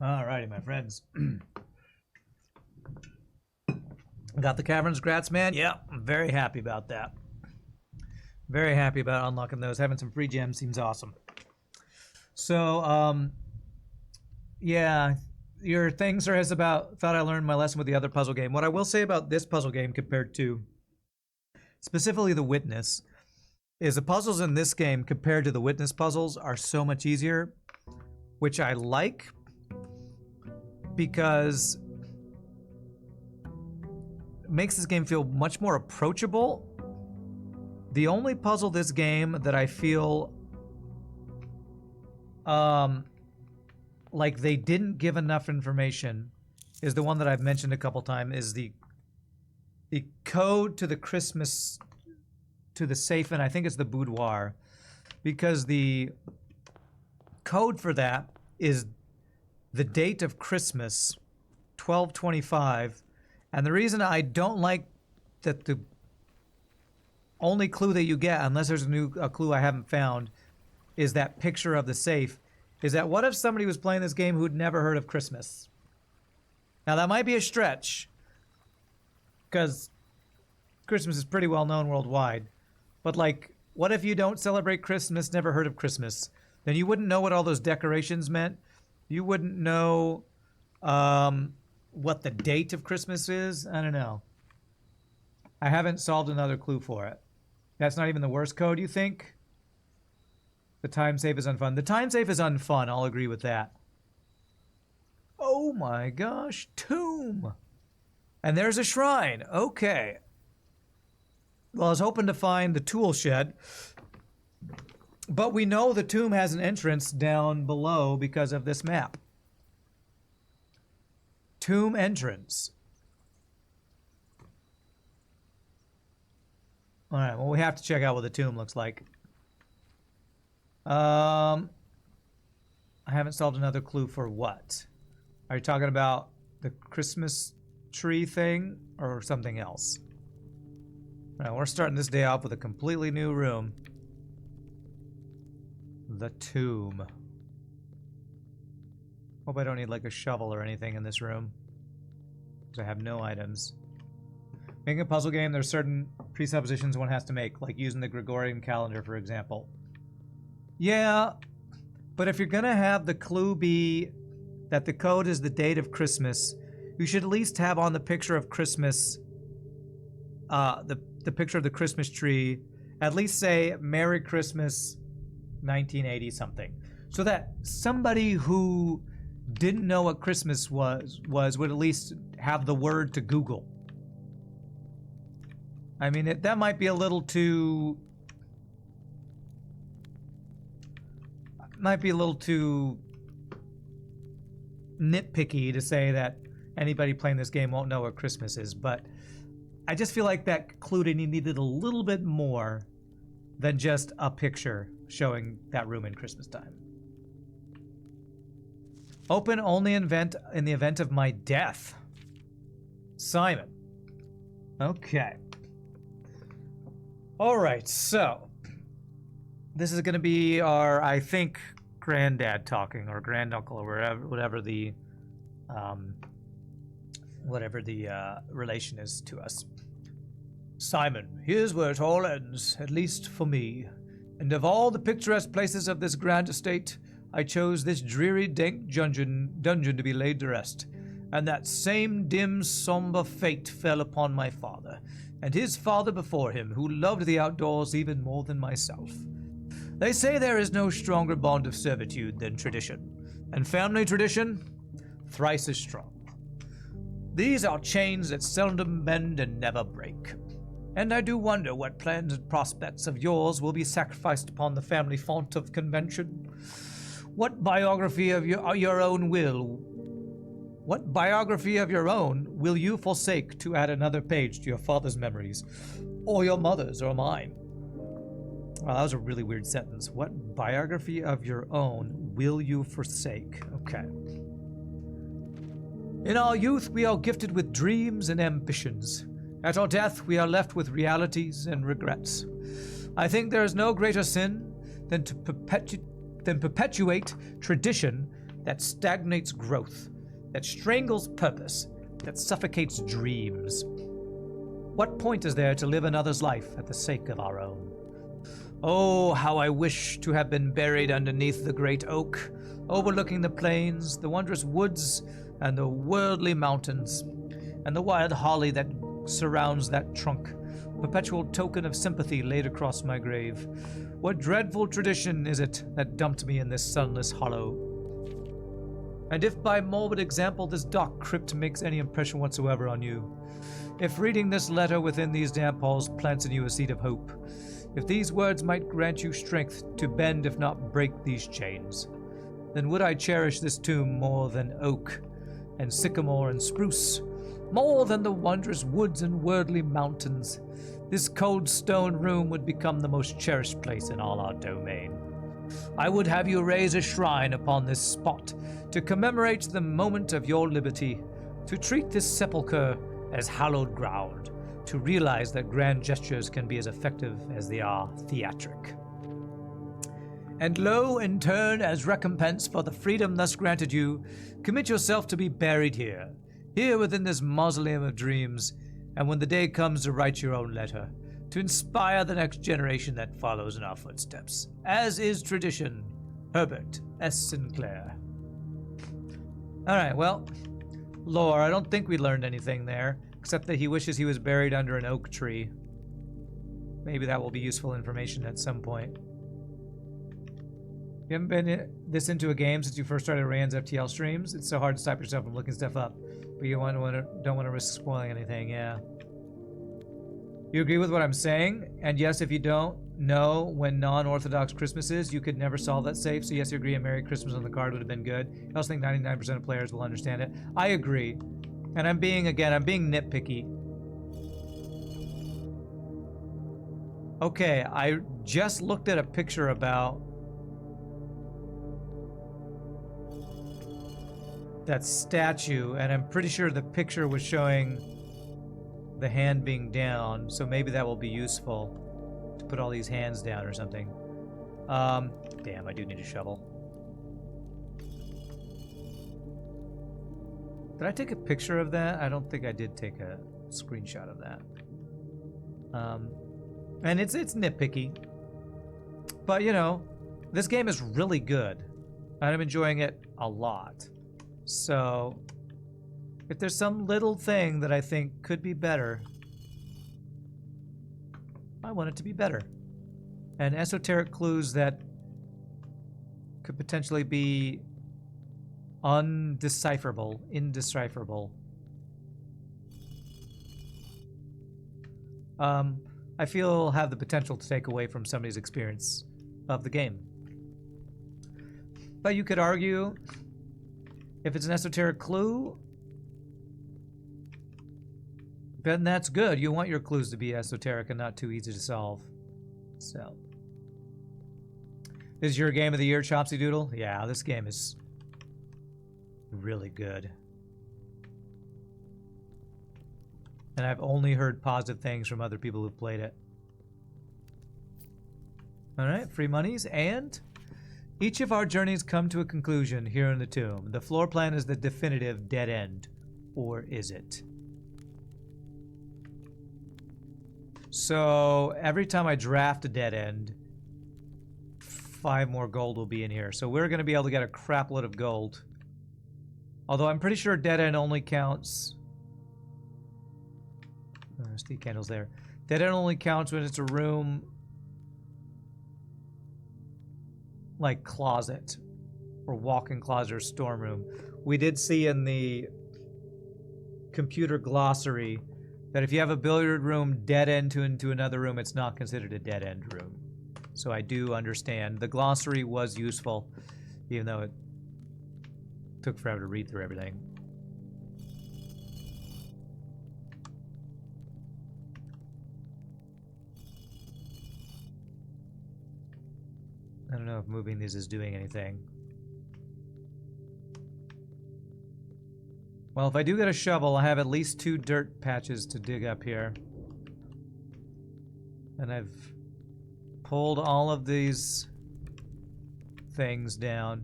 Alrighty, my friends. Got the Caverns Grats, man? Yeah, I'm very happy about that. Very happy about unlocking those. Having some free gems seems awesome. So, yeah, your thing, sir, is about, thought I learned my lesson with the other puzzle game. What I will say about this puzzle game compared to specifically The Witness is the puzzles in this game compared to the Witness puzzles are so much easier, which I like because it makes this game feel much more approachable. The only puzzle this game that I feel like they didn't give enough information is the one that I've mentioned a couple times, is the code to the Christmas, to the safe, and I think it's the boudoir, because the code for that is the date of Christmas, 12/25, and the reason I don't like that the only clue that you get, unless there's a clue I haven't found, is that picture of the safe, is that what if somebody was playing this game who'd never heard of Christmas? Now that might be a stretch, because Christmas is pretty well known worldwide, but like, what if you don't celebrate Christmas, never heard of Christmas? Then you wouldn't know what all those decorations meant. You wouldn't know what the date of Christmas is. I don't know. I haven't solved another clue for it. That's not even the worst code, you think? The time safe is unfun. The time safe is unfun, I'll agree with that. Oh my gosh, tomb! And there's a shrine, okay. Well, I was hoping to find the tool shed, but we know the tomb has an entrance down below because of this map. Tomb entrance. Alright, well, we have to check out what the tomb looks like. I haven't solved another clue for what? Are you talking about the Christmas tree thing or something else? Alright, we're starting this day off with a completely new room. The tomb. Hope I don't need like a shovel or anything in this room, because I have no items. Making a puzzle game, there's certain presuppositions one has to make, like using the Gregorian calendar, for example. Yeah, but if you're gonna have the clue be that the code is the date of Christmas, you should at least have on the picture of Christmas, the picture of the Christmas tree, at least say Merry Christmas 1980 something, so that somebody who didn't know what Christmas was would at least have the word to Google. I mean, that might be a little too... nitpicky to say that anybody playing this game won't know what Christmas is, but I just feel like that clue needed a little bit more than just a picture showing that room in Christmas time. Open only in the event of my death. Simon. Okay. Alright, so this is going to be our, I think, granddad talking, or granduncle, or whatever the relation is to us. Simon, here's where it all ends, at least for me. And of all the picturesque places of this grand estate, I chose this dreary, dank dungeon to be laid to rest. And that same dim, somber fate fell upon my father, and his father before him, who loved the outdoors even more than myself. They say there is no stronger bond of servitude than tradition, and family tradition, thrice as strong. These are chains that seldom bend and never break. And I do wonder what plans and prospects of yours will be sacrificed upon the family font of convention. What biography of your own will you forsake to add another page to your father's memories, or your mother's, or mine? Well, that was a really weird sentence. What biography of your own will you forsake? Okay. In our youth, we are gifted with dreams and ambitions. At our death, we are left with realities and regrets. I think there is no greater sin than to perpetuate tradition that stagnates growth, that strangles purpose, that suffocates dreams. What point is there to live another's life at the sake of our own? Oh, how I wish to have been buried underneath the great oak, overlooking the plains, the wondrous woods, and the worldly mountains, and the wild holly that surrounds that trunk, perpetual token of sympathy laid across my grave. What dreadful tradition is it that dumped me in this sunless hollow? And if by morbid example this dark crypt makes any impression whatsoever on you, if reading this letter within these damp halls plants in you a seed of hope, if these words might grant you strength to bend if not break these chains, then would I cherish this tomb more than oak and sycamore and spruce, more than the wondrous woods and worldly mountains. This cold stone room would become the most cherished place in all our domain. I would have you raise a shrine upon this spot to commemorate the moment of your liberty, to treat this sepulchre as hallowed ground, to realize that grand gestures can be as effective as they are theatric. And lo, in turn, as recompense for the freedom thus granted you, commit yourself to be buried here, here within this mausoleum of dreams, and when the day comes to write your own letter, to inspire the next generation that follows in our footsteps, as is tradition, Herbert S. Sinclair. All right, well, lore, I don't think we learned anything there, except that he wishes he was buried under an oak tree. Maybe that will be useful information at some point. You haven't been this into a game since you first started Rand's FTL streams? It's so hard to stop yourself from looking stuff up, but you don't want to risk spoiling anything, yeah. You agree with what I'm saying? And yes, if you don't know when non-Orthodox Christmas is, you could never solve that safe. So yes, you agree a Merry Christmas on the card would have been good. I also think 99% of players will understand it. I agree. And I'm being nitpicky. Okay, I just looked at a picture about that statue, and I'm pretty sure the picture was showing the hand being down, so maybe that will be useful to put all these hands down or something. Damn, I do need a shovel. Did I take a picture of that? I don't think I did take a screenshot of that. And it's nitpicky, but you know, this game is really good, and I'm enjoying it a lot. So, if there's some little thing that I think could be better, I want it to be better. And esoteric clues that could potentially be indecipherable. I feel have the potential to take away from somebody's experience of the game. But you could argue, if it's an esoteric clue, then that's good. You want your clues to be esoteric and not too easy to solve. So, this is your game of the year, Chopsy Doodle? Yeah, this game is really good. And I've only heard positive things from other people who've played it. Alright, free monies, and each of our journeys come to a conclusion here in the tomb. The floor plan is the definitive dead end. Or is it? So, every time I draft a dead end, 5 more gold will be in here. So we're going to be able to get a crap load of gold. Although I'm pretty sure dead end only counts... Steve candles there. Dead end only counts when it's a room like closet or walk-in closet or storm room. We did see in the computer glossary that if you have a billiard room dead end into another room, it's not considered a dead end room. So I do understand. The glossary was useful, even though it took forever to read through everything. I don't know if moving these is doing anything. Well, if I do get a shovel, I have at least 2 dirt patches to dig up here. And I've pulled all of these things down.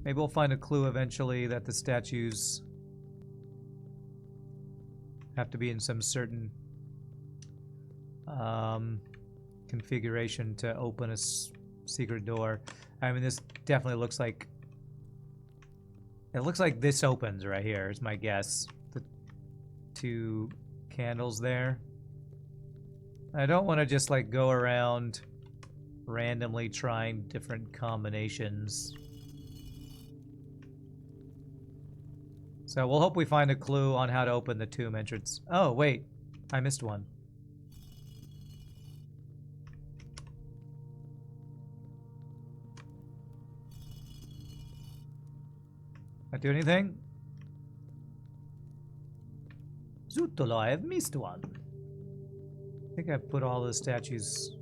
Maybe we'll find a clue eventually that the statues have to be in some certain configuration to open a secret door. I mean, this definitely looks like... It looks like this opens right here, is my guess. The two candles there. I don't want to just, like, go around randomly trying different combinations. So we'll hope we find a clue on how to open the tomb entrance. Oh, wait. I missed one. Not do anything? Zootolo, I have missed one. I think I put all the statues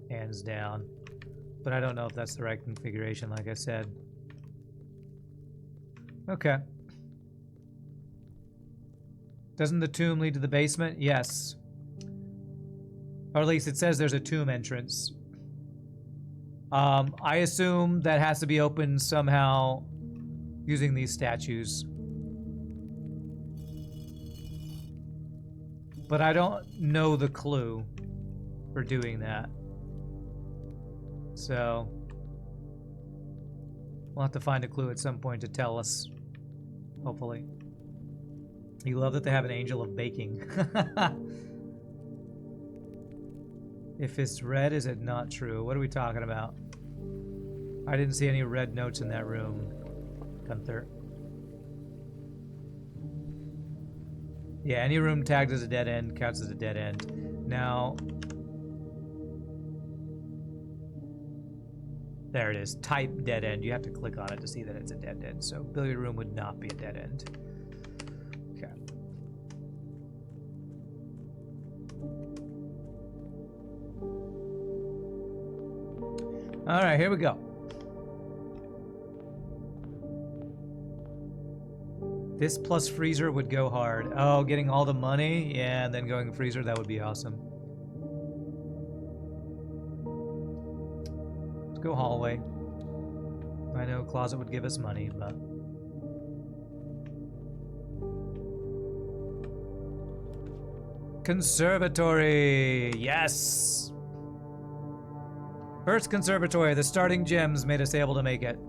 hands down. But I don't know if that's the right configuration, like I said. Okay. Doesn't the tomb lead to the basement? Yes. Or at least it says there's a tomb entrance. I assume that has to be opened somehow using these statues. But I don't know the clue for doing that. So we'll have to find a clue at some point to tell us. Hopefully. You love that they have an angel of baking. If it's red, is it not true? What are we talking about? I didn't see any red notes in that room, Gunther. Yeah, any room tagged as a dead end counts as a dead end. Now, there it is. Type dead end. You have to click on it to see that it's a dead end. So billiard room would not be a dead end. Okay. All right, here we go. This plus freezer would go hard. Oh, getting all the money? Yeah, and then going freezer, that would be awesome. Let's go hallway. I know closet would give us money, but... Conservatory! Yes! First conservatory, the starting gems made us able to make it.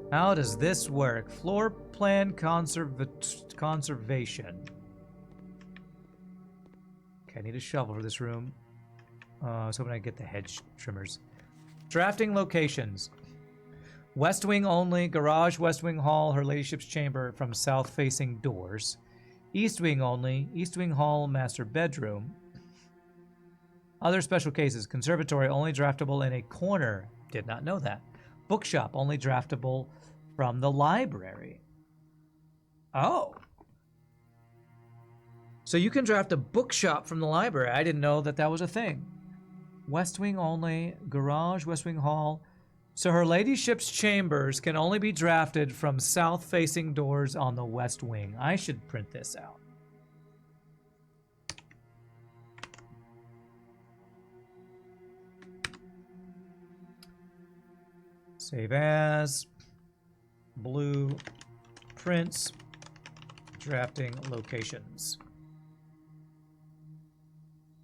How does this work? Floor plan conservation. Okay, I need a shovel for this room. I was hoping I'd get the hedge trimmers. Drafting locations. West wing only, garage, west wing hall, her ladyship's chamber from south facing doors. East wing only, east wing hall, master bedroom. Other special cases. Conservatory only draftable in a corner. Did not know that. Bookshop only draftable from the library. Oh. So you can draft a bookshop from the library. I didn't know that that was a thing. West wing only, garage, west wing hall. So her ladyship's chambers can only be drafted from south-facing doors on the west wing. I should print this out. Save as, blue, prints, drafting locations.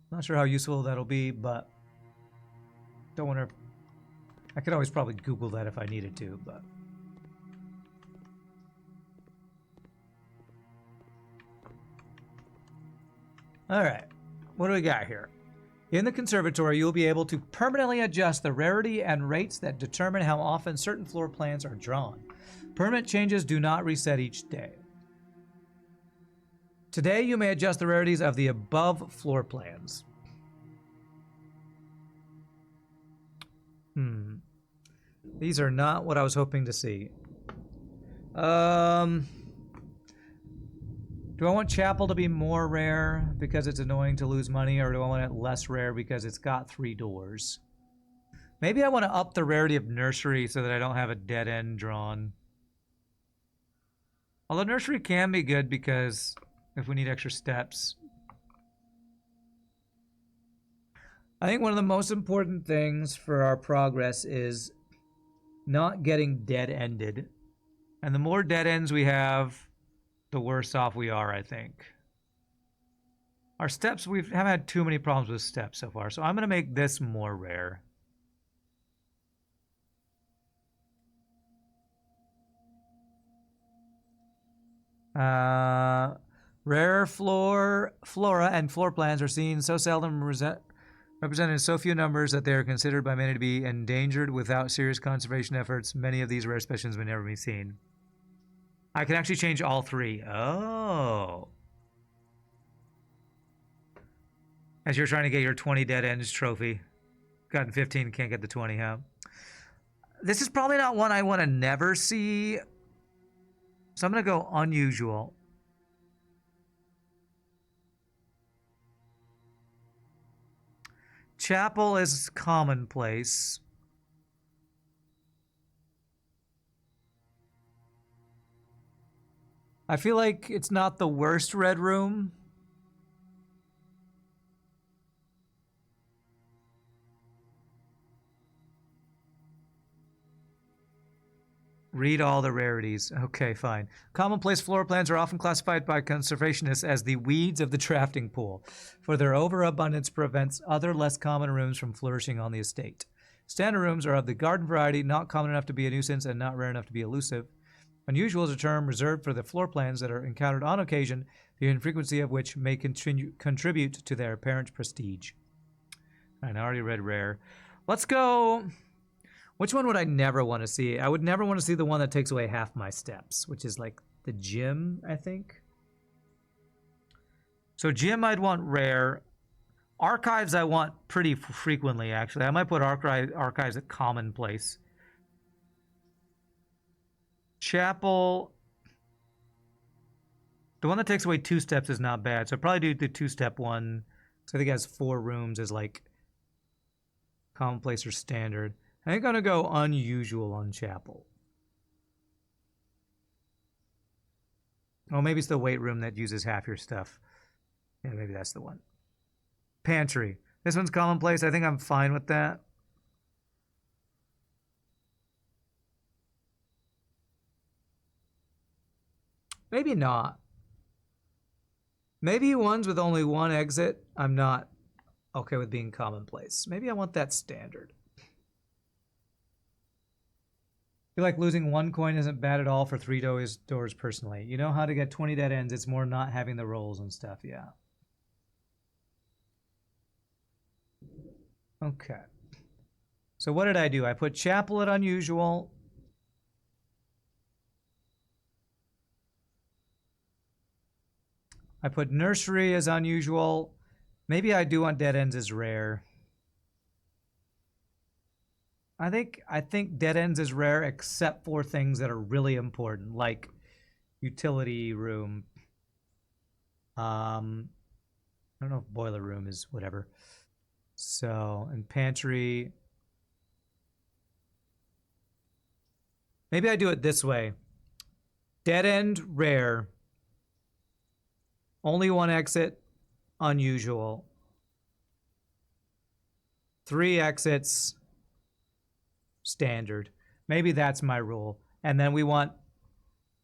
Not sure how useful that'll be, but don't want to... I could always probably Google that if I needed to, but... Alright, what do we got here? In the conservatory, you'll be able to permanently adjust the rarity and rates that determine how often certain floor plans are drawn. Permanent changes do not reset each day. Today, you may adjust the rarities of the above floor plans. These are not what I was hoping to see. Do I want Chapel to be more rare because it's annoying to lose money, or do I want it less rare because it's got 3 doors? Maybe I want to up the rarity of Nursery so that I don't have a dead end drawn. Although Nursery can be good because if we need extra steps. I think one of the most important things for our progress is not getting dead-ended. And the more dead ends we have, the worse off we are, I think. Our steps, we haven't had too many problems with steps so far, so I'm going to make this more rare. Rare flora and floor plans are seen so seldom, represented in so few numbers that they are considered by many to be endangered without serious conservation efforts. Many of these rare specimens may never be seen. I can actually change all three. Oh. As you're trying to get your 20 dead ends trophy. Gotten 15, can't get the 20, huh? This is probably not one I want to never see. So I'm going to go unusual. Chapel is commonplace. I feel like it's not the worst red room. Read all the rarities. Okay, fine. Commonplace floor plans are often classified by conservationists as the weeds of the drafting pool, for their overabundance prevents other less common rooms from flourishing on the estate. Standard rooms are of the garden variety, not common enough to be a nuisance and not rare enough to be elusive. Unusual is a term reserved for the floor plans that are encountered on occasion, the infrequency of which may contribute to their apparent prestige. I already read rare. Let's go... Which one would I never want to see? I would never want to see the one that takes away half my steps, which is like the gym, I think. So gym I'd want rare. Archives I want pretty frequently, actually. I might put archives at commonplace. Chapel. The one that takes away 2 steps is not bad. So I'd probably do the 2-step one. So I think it has 4 rooms as like commonplace or standard. I'm going to go unusual on Chapel. Oh, maybe it's the weight room that uses half your stuff. Yeah, maybe that's the one. Pantry. This one's commonplace. I think I'm fine with that. Maybe not. Maybe ones with only 1 exit, I'm not okay with being commonplace. Maybe I want that standard. I feel like losing 1 coin isn't bad at all for 3 doors personally. You know how to get 20 dead ends. It's more not having the rolls and stuff, yeah. Okay. So what did I do? I put Chapel at unusual. I put Nursery as unusual. Maybe I do want dead ends as rare. I think dead ends is rare except for things that are really important, like utility room. I don't know if boiler room is whatever. So, and pantry. Maybe I do it this way. Dead end, rare. Only 1 exit, unusual. 3 exits, standard. Maybe that's my rule. And then we want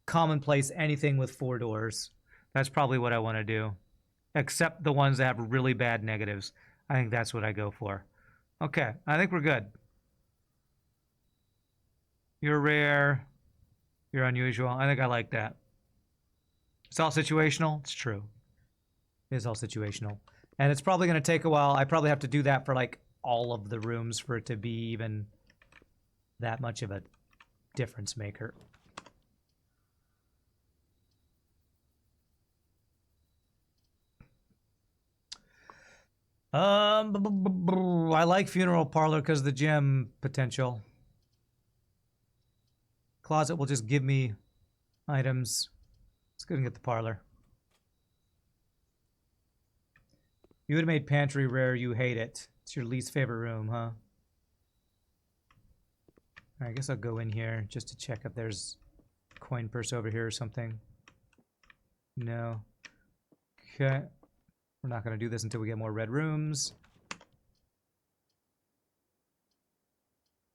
commonplace anything with 4 doors. That's probably what I want to do. Except the ones that have really bad negatives. I think that's what I go for. Okay, I think we're good. You're rare. You're unusual. I think I like that. It's all situational. It's true. It is all situational. And it's probably going to take a while. I probably have to do that for like all of the rooms for it to be even that much of a difference maker. I like funeral parlor because of the gym potential. Closet will just give me items. Let's go and get the parlor. You would have made pantry rare. You hate it. It's your least favorite room, huh? I guess I'll go in here just to check if there's a coin purse over here or something. No. Okay. We're not going to do this until we get more red rooms.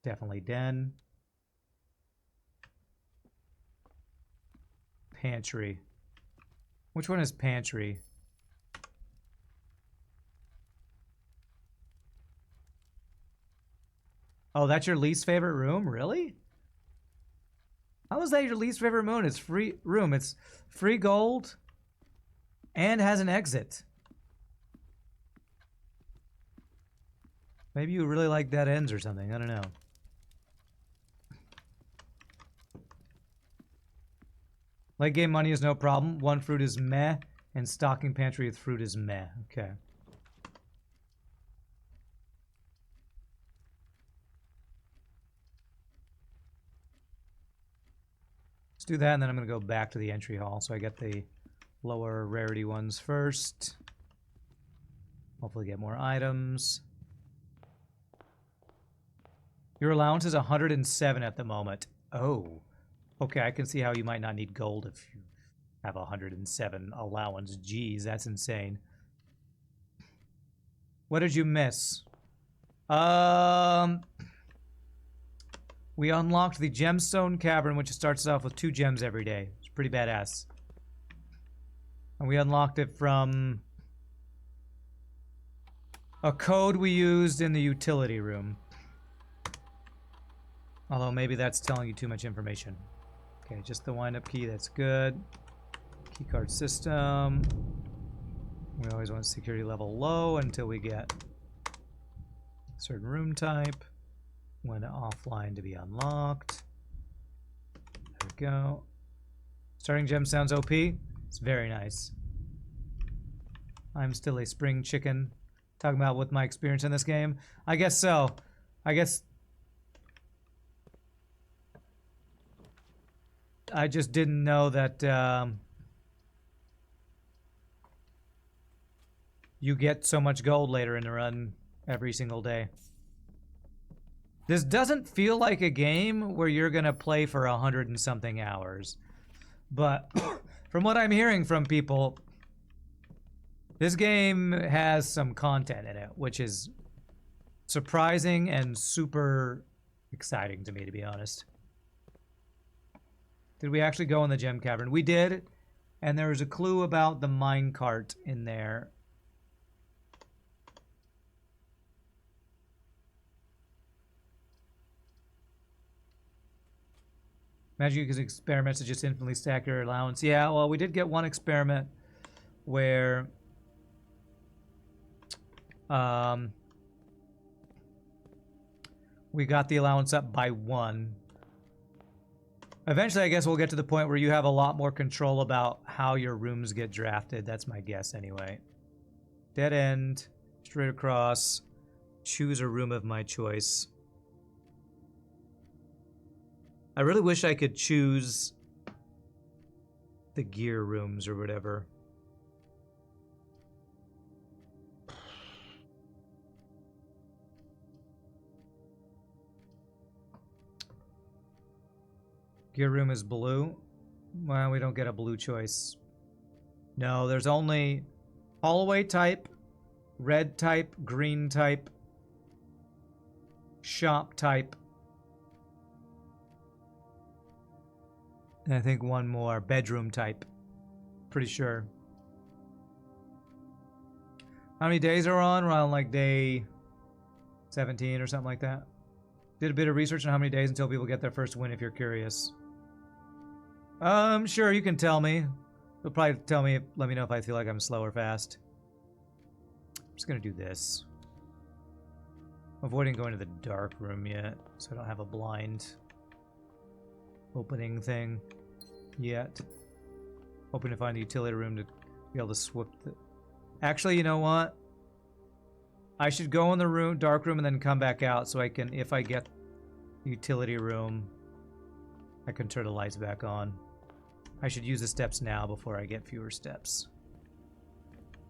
Definitely den. pantry. Which one is pantry? Oh, that's your least favorite room? Really? How is that your least favorite room? It's free room. It's free gold and has an exit. Maybe you really like dead ends or something. I don't know. Late game money is no problem. One fruit is meh, and stocking pantry with fruit is meh. Okay. Let's do that, and then I'm going to go back to the entry hall. So I get the lower rarity ones first. Hopefully get more items. Your allowance is 107 at the moment. Oh. Okay, I can see how you might not need gold if you have 107 allowance. Jeez, that's insane. What did you miss? We unlocked the Gemstone Cavern, which starts off with 2 gems every day. It's pretty badass. And we unlocked it from a code we used in the utility room. Although maybe that's telling you too much information. Okay, just the wind-up key, that's good. Keycard system. We always want security level low until we get a certain room type. When offline to be unlocked. There we go. Starting gem sounds OP. It's very nice. I'm still a spring chicken. Talking about with my experience in this game. I guess so. I guess I just didn't know that you get so much gold later in the run every single day. This doesn't feel like a game where you're gonna play for 100 and something hours. But from what I'm hearing from people, this game has some content in it, which is surprising and super exciting to me, to be honest. Did we actually go in the gem cavern? We did, and there was a clue about the minecart in there. Imagine you can experiments to just infinitely stack your allowance. Yeah, well, we did get one experiment where we got the allowance up by 1. Eventually, I guess we'll get to the point where you have a lot more control about how your rooms get drafted. That's my guess anyway. Dead end, straight across, choose a room of my choice. I really wish I could choose the gear rooms or whatever. Gear room is blue. Well, we don't get a blue choice. No, there's only hallway type, red type, green type, shop type, and I think one more, bedroom type. Pretty sure. How many days are we on? We're on like day 17 or something like that. Did a bit of research on how many days until people get their first win if you're curious. Sure, you can tell me. You'll probably tell me, let me know if I feel like I'm slow or fast. I'm just gonna do this. Avoiding going to the dark room yet, so I don't have a blind opening thing yet. Hoping to find the utility room to be able to swip the... Actually, you know what? I should go in the room, dark room, and then come back out so I can, if I get the utility room, I can turn the lights back on. I should use the steps now before I get fewer steps.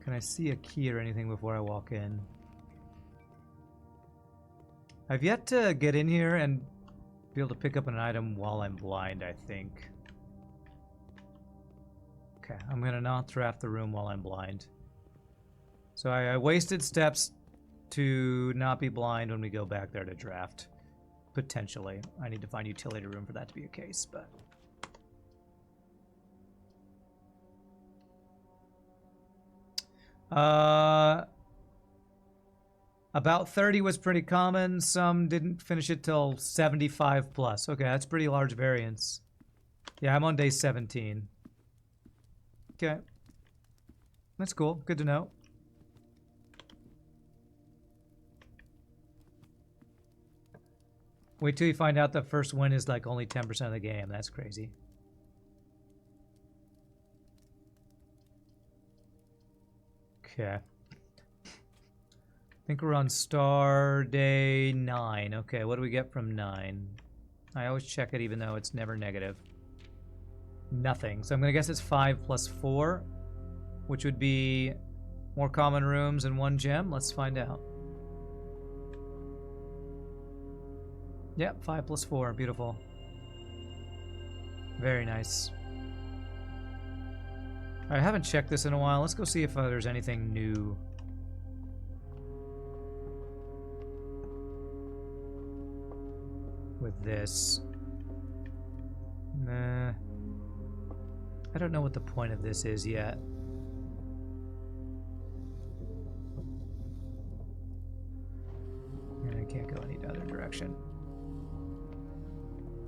Can I see a key or anything before I walk in? I've yet to get in here and be able to pick up an item while I'm blind, I think. Okay, I'm gonna not draft the room while I'm blind. So I wasted steps to not be blind when we go back there to draft. Potentially. I need to find utility room for that to be a case, but... Uh, about 30 was pretty common. Some didn't finish it till 75 plus. Okay, that's pretty large variance. Yeah, I'm on day 17. Okay. That's cool. Good to know. Wait till you find out the first win is like only 10% of the game. That's crazy. Okay. I think we're on star day 9. Okay, what do we get from 9? I always check it even though it's never negative. Nothing. So I'm going to guess it's 5 plus 4, which would be more common rooms and 1 gem. Let's find out. Yep, 5 plus 4. Beautiful. Very nice. I haven't checked this in a while. Let's go see if there's anything new. With this. Nah. I don't know what the point of this is yet. And I can't go any other direction.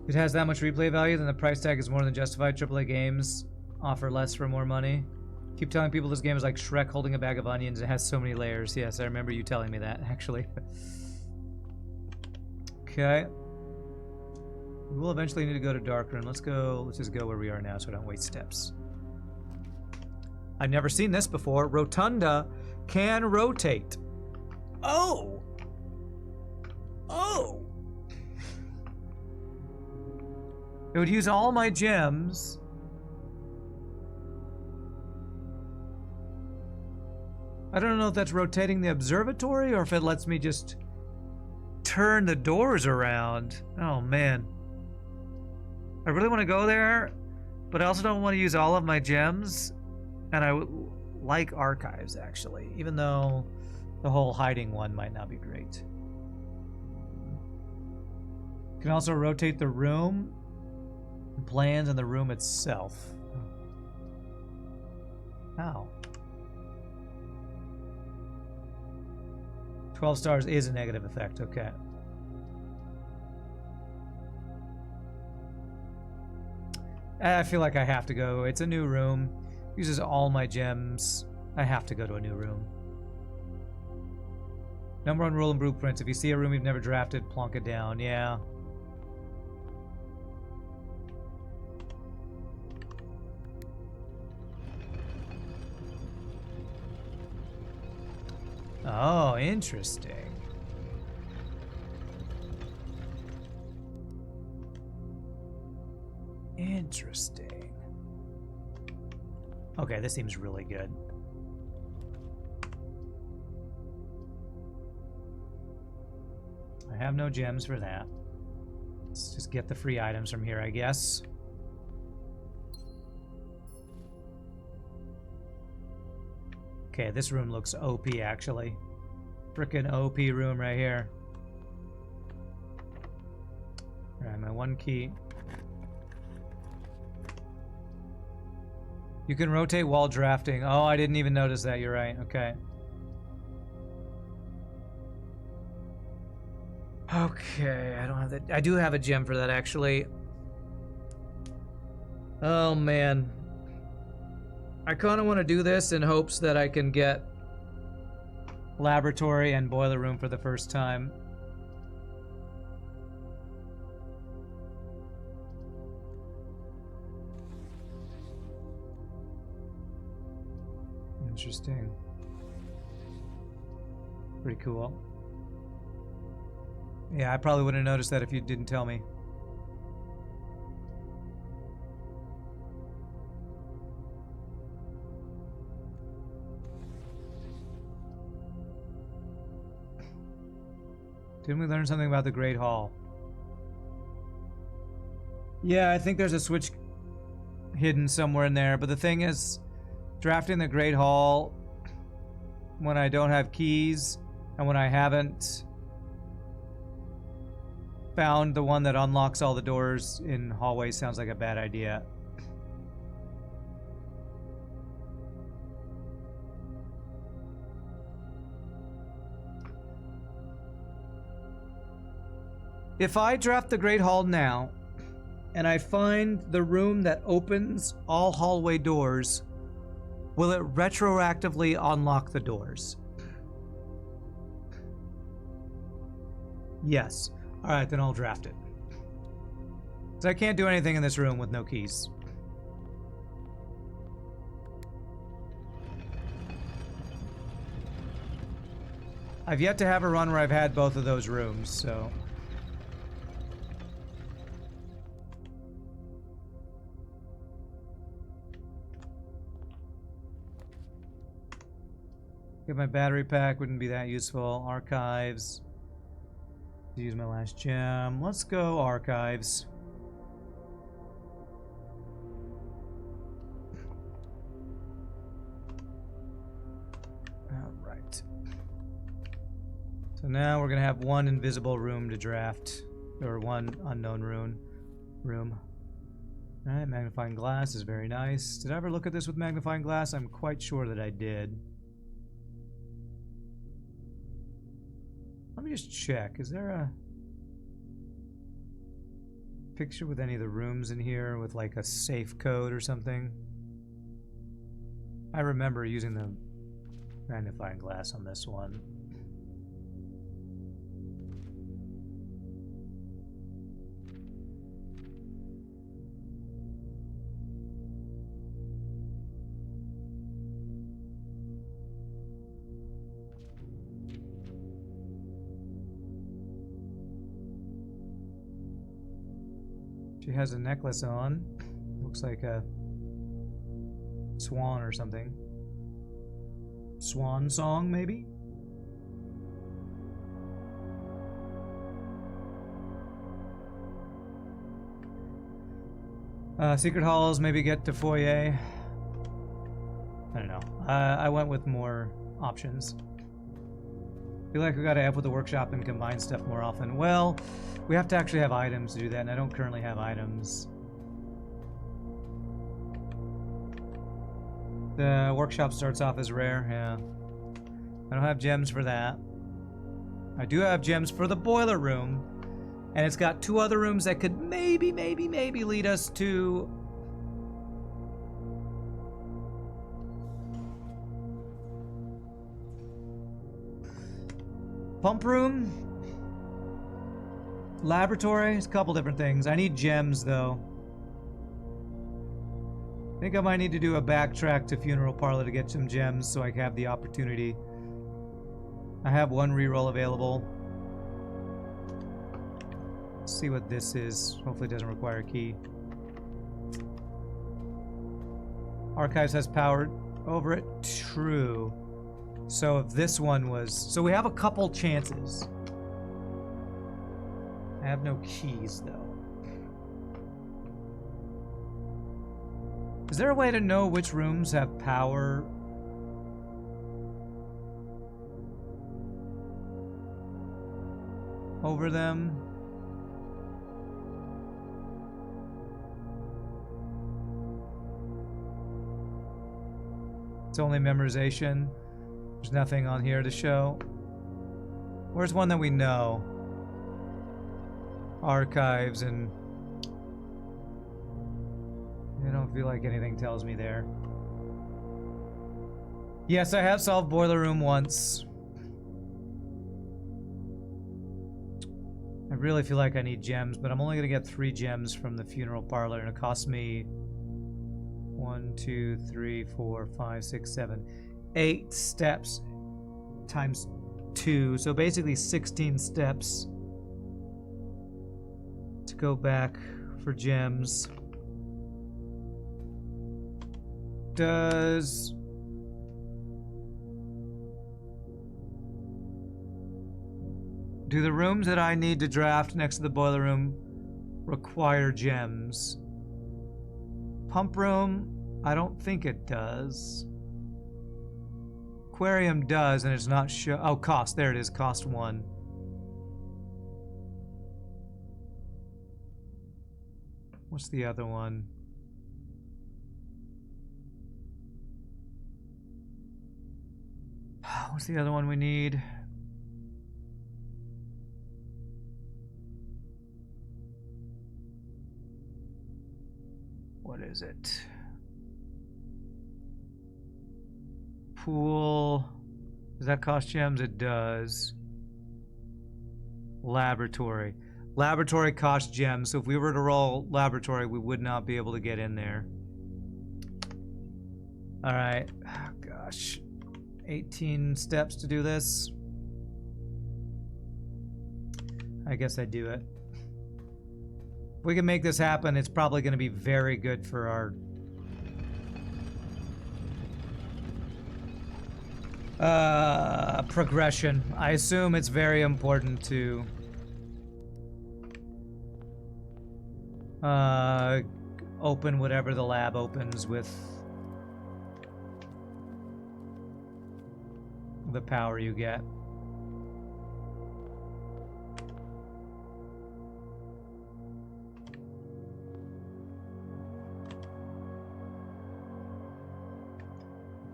It has that much replay value, then the price tag is more than justified. AAA games offer less for more money. Keep telling people this game is like Shrek holding a bag of onions. It has so many layers. Yes, I remember you telling me that, actually. Okay. We will eventually need to go to Darkroom. Let's just go where we are now so I don't waste steps. I've never seen this before. Rotunda can rotate. Oh! Oh! It would use all my gems. I don't know if that's rotating the observatory or if it lets me just turn the doors around. Oh, man. I really want to go there, but I also don't want to use all of my gems. And I like archives, actually, even though the whole hiding one might not be great. You can also rotate the room, plans, and the room itself. How? 12 stars is a negative effect, okay. I feel like I have to go. It's a new room. Uses all my gems. I have to go to a new room. Number 1 rule in blueprints. If you see a room you've never drafted, plonk it down. Yeah. Oh, interesting. Interesting. Okay, this seems really good. I have no gems for that. Let's just get the free items from here, I guess. Okay, this room looks OP, actually. Frickin' OP room right here. Alright, my 1 key. You can rotate while drafting. Oh, I didn't even notice that. You're right. Okay. Okay, I don't have that. I do have a gem for that, actually. Oh, man. I kind of want to do this in hopes that I can get laboratory and boiler room for the first time. Interesting. Pretty cool. Yeah, I probably wouldn't have noticed that if you didn't tell me. Didn't we learn something about the Great Hall? Yeah, I think there's a switch hidden somewhere in there, but the thing is, drafting the Great Hall when I don't have keys and when I haven't found the one that unlocks all the doors in hallways sounds like a bad idea. If I draft the Great Hall now, and I find the room that opens all hallway doors, will it retroactively unlock the doors? Yes. All right, then I'll draft it. So I can't do anything in this room with no keys. I've yet to have a run where I've had both of those rooms, so... Get my battery pack, wouldn't be that useful. Archives. Use my last gem. Let's go archives. Alright. So now we're gonna have one invisible room to draft. Or one unknown room. Alright, magnifying glass is very nice. Did I ever look at this with magnifying glass? I'm quite sure that I did. Let me just check. Is there a picture with any of the rooms in here with like a safe code or something? I remember using the magnifying glass on this one. She has a necklace on. Looks like a swan or something. Swan song, maybe? Secret halls, maybe get to foyer. I don't know. I went with more options. Feel like we gotta F with the workshop and combine stuff more often. Well, we have to actually have items to do that, and I don't currently have items. The workshop starts off as rare, yeah. I don't have gems for that. I do have gems for the boiler room, and it's got two other rooms that could maybe lead us to... Pump room, laboratory, a couple different things. I need gems though. I think I might need to do a backtrack to funeral parlor to get some gems so I have the opportunity. I have one reroll available. Let's see what this is. Hopefully it doesn't require a key. Archives has power over it. True. So if this one was... So we have a couple chances. I have no keys, though. Is there a way to know which rooms have power? Over them? It's only memorization. There's nothing on here to show. Where's one that we know? Archives and... I don't feel like anything tells me there. Yes, I have solved boiler room once. I really feel like I need gems, but I'm only gonna get 3 gems from the funeral parlor, and it costs me 1, 2, 3, 4, 5, 6, 7, 8 steps times 2, so basically 16 steps to go back for gems. Do the rooms that I need to draft next to the boiler room require gems? Pump room, I don't think it does. Aquarium does, and it's not show. Oh, cost. There it is. Cost 1. What's the other one? What's the other one we need? what is it? Pool. Does that cost gems? It does. Laboratory. Laboratory costs gems, so if we were to roll laboratory, we would not be able to get in there. Alright. Oh, gosh. 18 steps to do this. I guess I do it. If we can make this happen, it's probably going to be very good for our progression. I assume it's very important to open whatever the lab opens with the power you get.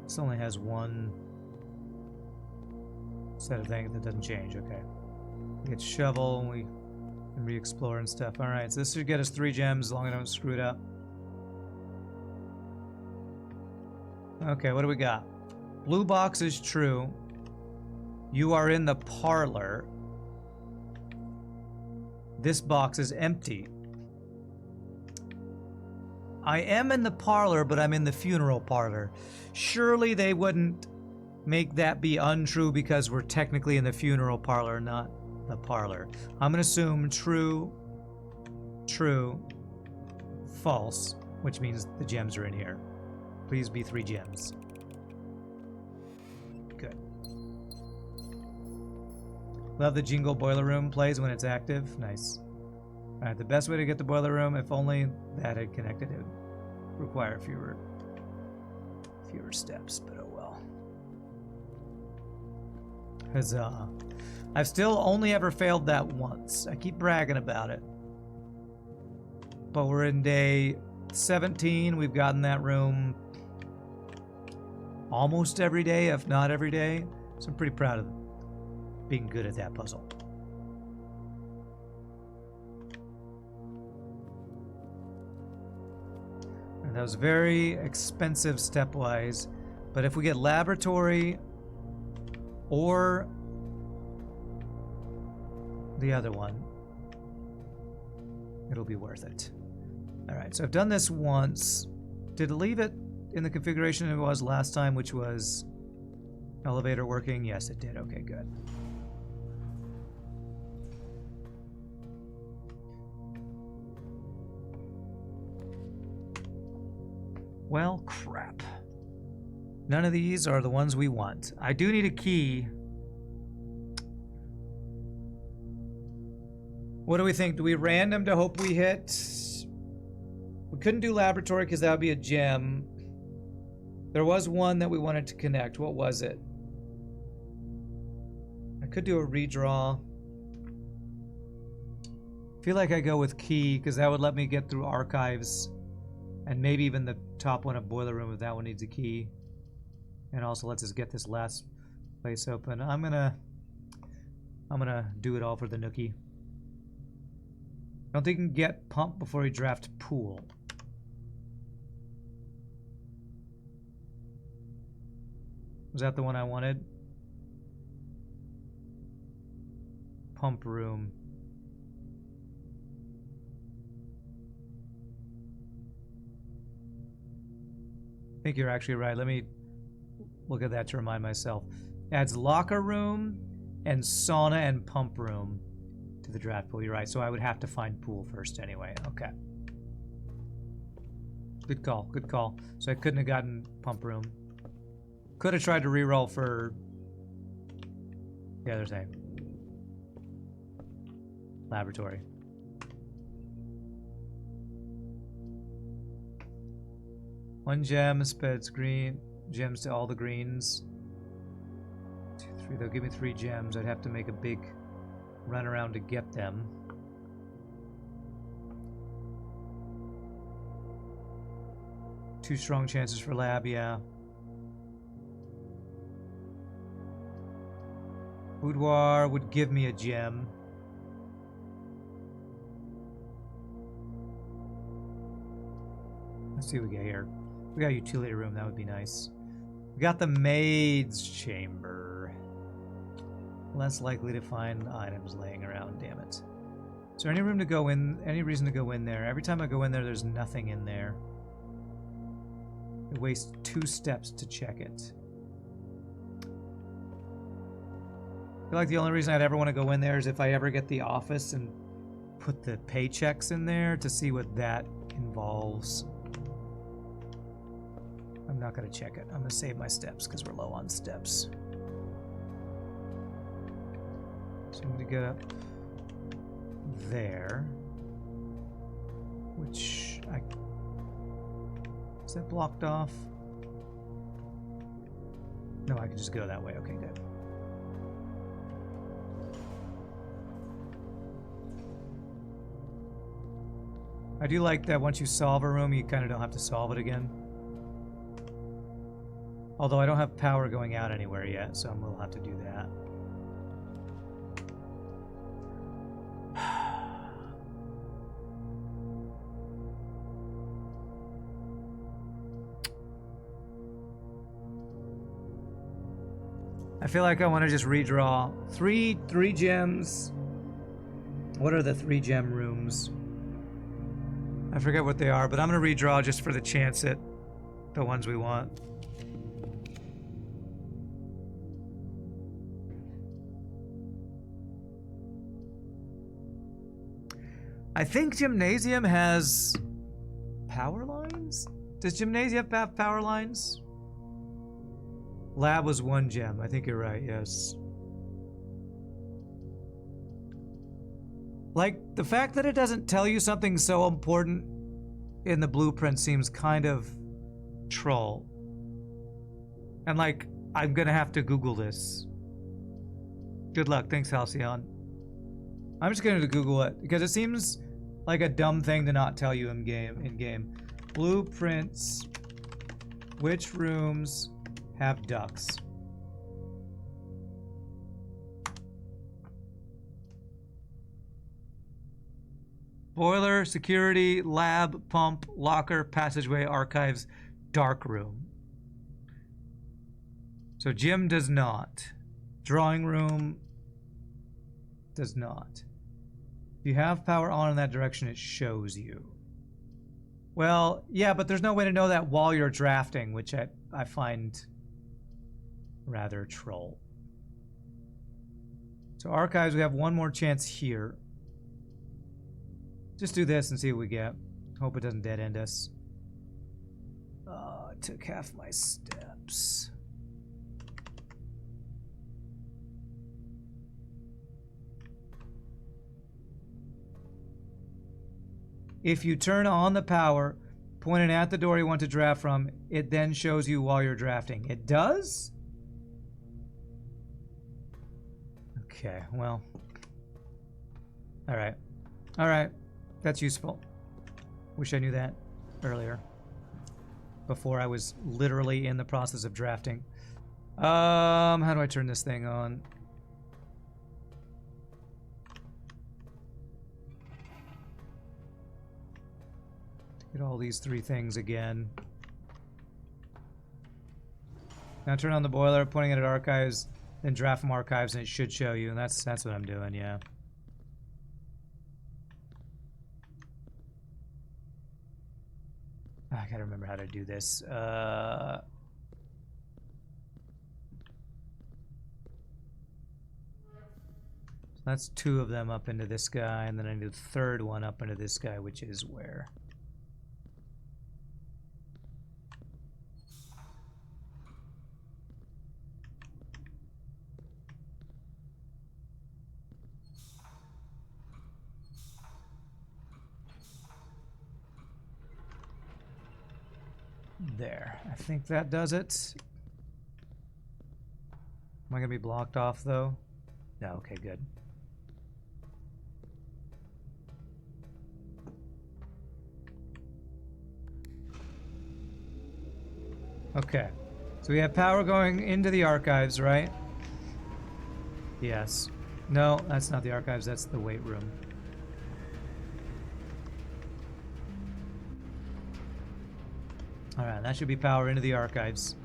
This only has one set of things that doesn't change. Okay. We get shovel and we can re-explore and stuff. Alright, so this should get us 3 gems as long as I don't screw it up. Okay, what do we got? Blue box is true. You are in the parlor. This box is empty. I am in the parlor, but I'm in the funeral parlor. Surely they wouldn't make that be untrue because we're technically in the funeral parlor, not the parlor. I'm going to assume true, true, false, which means the gems are in here. Please be 3 gems. Good. Love the jingle boiler room plays when it's active. Nice. Alright, the best way to get the boiler room, if only that had connected, it would require fewer steps, but oh well. Huzzah. I've still only ever failed that once. I keep bragging about it. But we're in day 17. We've gotten that room almost every day, if not every day. So I'm pretty proud of being good at that puzzle. And that was very expensive stepwise. But if we get laboratory or the other one, it'll be worth it. Alright, so I've done this once. Did it leave it in the configuration it was last time, which was elevator working? Yes, it did. Okay, good. Well, crap. None of these are the ones we want. I do need a key. What do we think? Do we random to hope we hit? We couldn't do laboratory because that would be a gem. There was one that we wanted to connect. What was it? I could do a redraw. I feel like I go with key because that would let me get through archives. And maybe even the top one of boiler room if that one needs a key. And also lets us get this last place open. I'm gonna do it all for the nookie. I don't think you can get pump before you draft pool. Was that the one I wanted? Pump room. I think you're actually right. Let me look at that to remind myself. Adds locker room and sauna and pump room to the draft pool. You're right. So I would have to find pool first anyway. Okay. Good call. Good call. So I couldn't have gotten pump room. Could have tried to reroll for the other thing. Laboratory. One gem spreads green gems to all the greens. 2, 3. They'll give me 3 gems. I'd have to make a big run around to get them. Two strong chances for lab, yeah. Boudoir would give me a gem. Let's see what we get here. We got a utility room. That would be nice. We got the maid's chamber. Less likely to find items laying around. Damn it. Is there any room to go in? Any reason to go in there? Every time I go in there, there's nothing in there. I waste 2 steps to check it. I feel like the only reason I'd ever want to go in there is if I ever get the office and put the paychecks in there to see what that involves. I'm not going to check it. I'm going to save my steps because we're low on steps. So I'm going to get up there, which is that blocked off? No, I can just go that way. Okay, good. I do like that once you solve a room, you kind of don't have to solve it again. Although I don't have power going out anywhere yet, so we'll have to do that. I feel like I want to just redraw three gems. What are the 3 gem rooms? I forget what they are, but I'm going to redraw just for the chance at the ones we want. I think Gymnasium has power lines? Does Gymnasium have power lines? Lab was 1 gem. I think you're right, yes. Like, the fact that it doesn't tell you something so important in the blueprint seems kind of troll. And like, I'm gonna have to Google this. Good luck. Thanks, Halcyon. I'm just going to Google it because it seems like a dumb thing to not tell you in game. Blueprints. Which rooms have ducts? Boiler, security, lab, pump, locker, passageway, archives, dark room. So gym does not. Drawing room does not. If you have power on in that direction, it shows you. Well, yeah, but there's no way to know that while you're drafting, which I find rather troll. So archives, we have 1 more chance here. Just do this and see what we get. Hope it doesn't dead end us. It took half my steps. If you turn on the power, pointed at the door you want to draft from, it then shows you while you're drafting. It does? Okay, well. Alright. Alright. That's useful. Wish I knew that earlier. Before I was literally in the process of drafting. How do I turn this thing on? Get all these 3 things again. Now turn on the boiler, pointing it at archives, then draft from archives, and it should show you. And that's what I'm doing, yeah. I gotta remember how to do this. So that's 2 of them up into this guy, and then I need the 3rd one up into this guy, which is where? There. I think that does it. Am I gonna be blocked off though? No, okay, good. Okay. So we have power going into the archives, right? Yes. No, that's not the archives, that's the weight room. All right, that should be power into the archives.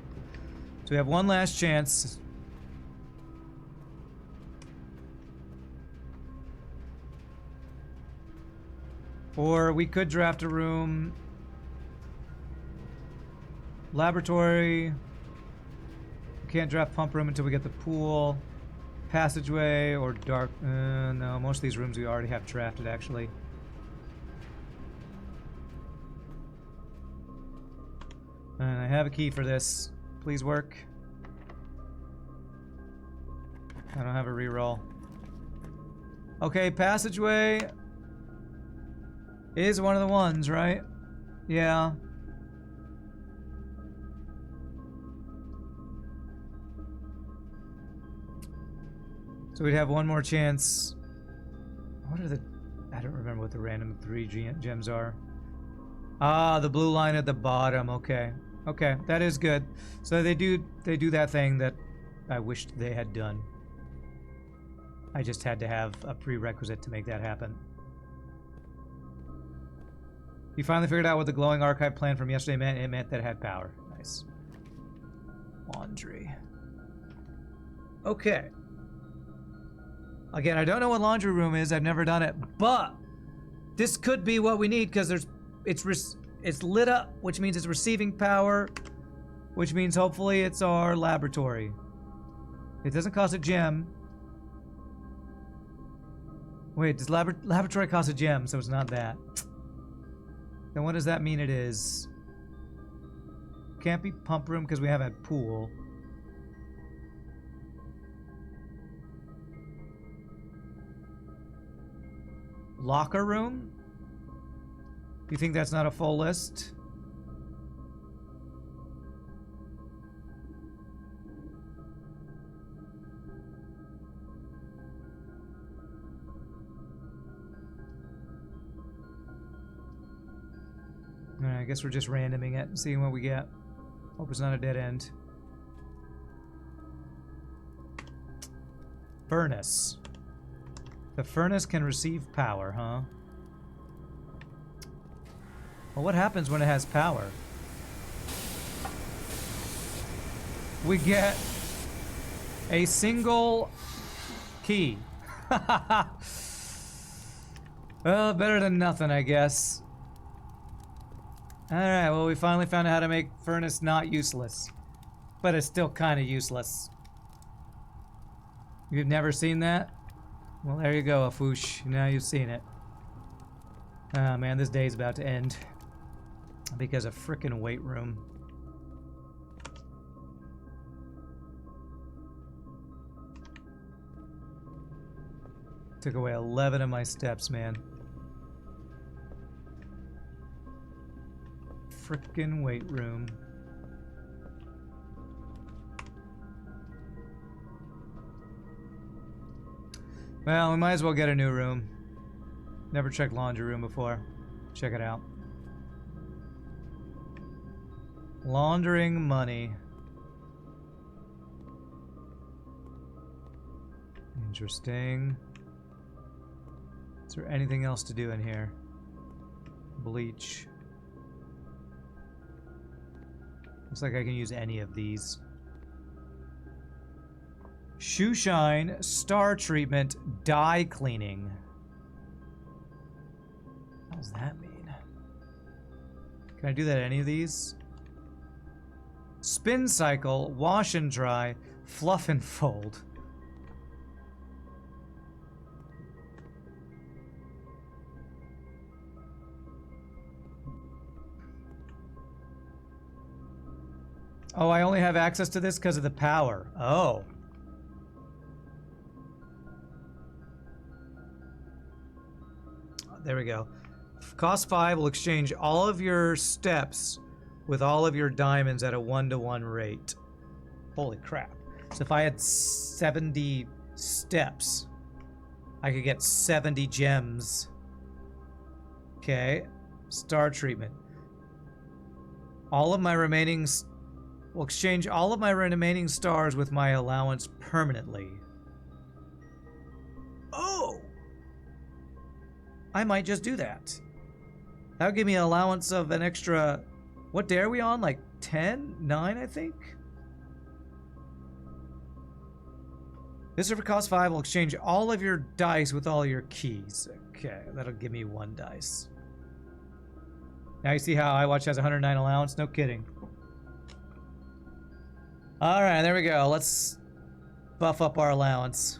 So we have one last chance. Or we could draft a room. Laboratory. We can't draft pump room until we get the pool. Passageway or dark. No, most of these rooms we already have drafted actually. And I have a key for this. Please work. I don't have a reroll. Okay, passageway is one of the ones, right? Yeah. So we'd have one more chance. What are the... I don't remember what the random 3 gems are. Ah, the blue line at the bottom. Okay. Okay, that is good. So they do that thing that I wished they had done. I just had to have a prerequisite to make that happen. You finally figured out what the glowing archive plan from yesterday meant. It meant that it had power. Nice. Laundry. Okay. Again, I don't know what laundry room is. I've never done it, but this could be what we need because it's lit up, which means it's receiving power, which means hopefully it's our laboratory. It doesn't cost a gem. Wait, does laboratory cost a gem? So it's not that. Then what does that mean it is? Can't be pump room because we haven't had pool. Locker room? You think that's not a full list? Alright, I guess we're just randoming it and seeing what we get. Hope it's not a dead end. Furnace. The furnace can receive power, huh? Well, what happens when it has power? We get a single key. Well, better than nothing, I guess. Alright, well, we finally found out how to make furnace not useless. But it's still kind of useless. You've never seen that? Well, there you go, Afoosh. Now you've seen it. Ah, man, this day's about to end. Because of frickin' weight room. Took away 11 of my steps, man. Frickin' weight room. Well, we might as well get a new room. Never checked laundry room before. Check it out. Laundering money. Interesting. Is there anything else to do in here? Bleach. Looks like I can use any of these. Shoe shine, star treatment, dye cleaning. What does that mean? Can I do that at any of these? Spin cycle, wash and dry, fluff and fold. Oh, I only have access to this because of the power. Oh. There we go. Cost 5 will exchange all of your steps with all of your diamonds at a 1-to-1 rate. Holy crap. So if I had 70 steps, I could get 70 gems. Okay. Star treatment. All of my remaining... will exchange all of my remaining stars with my allowance permanently. Oh! I might just do that. That'll give me an allowance of an extra... What day are we on? Like 10? 9, I think? This server costs 5. Will exchange all of your dice with all your keys. Okay, that'll give me 1 dice. Now you see how iWatch has 109 allowance? No kidding. Alright, there we go. Let's buff up our allowance.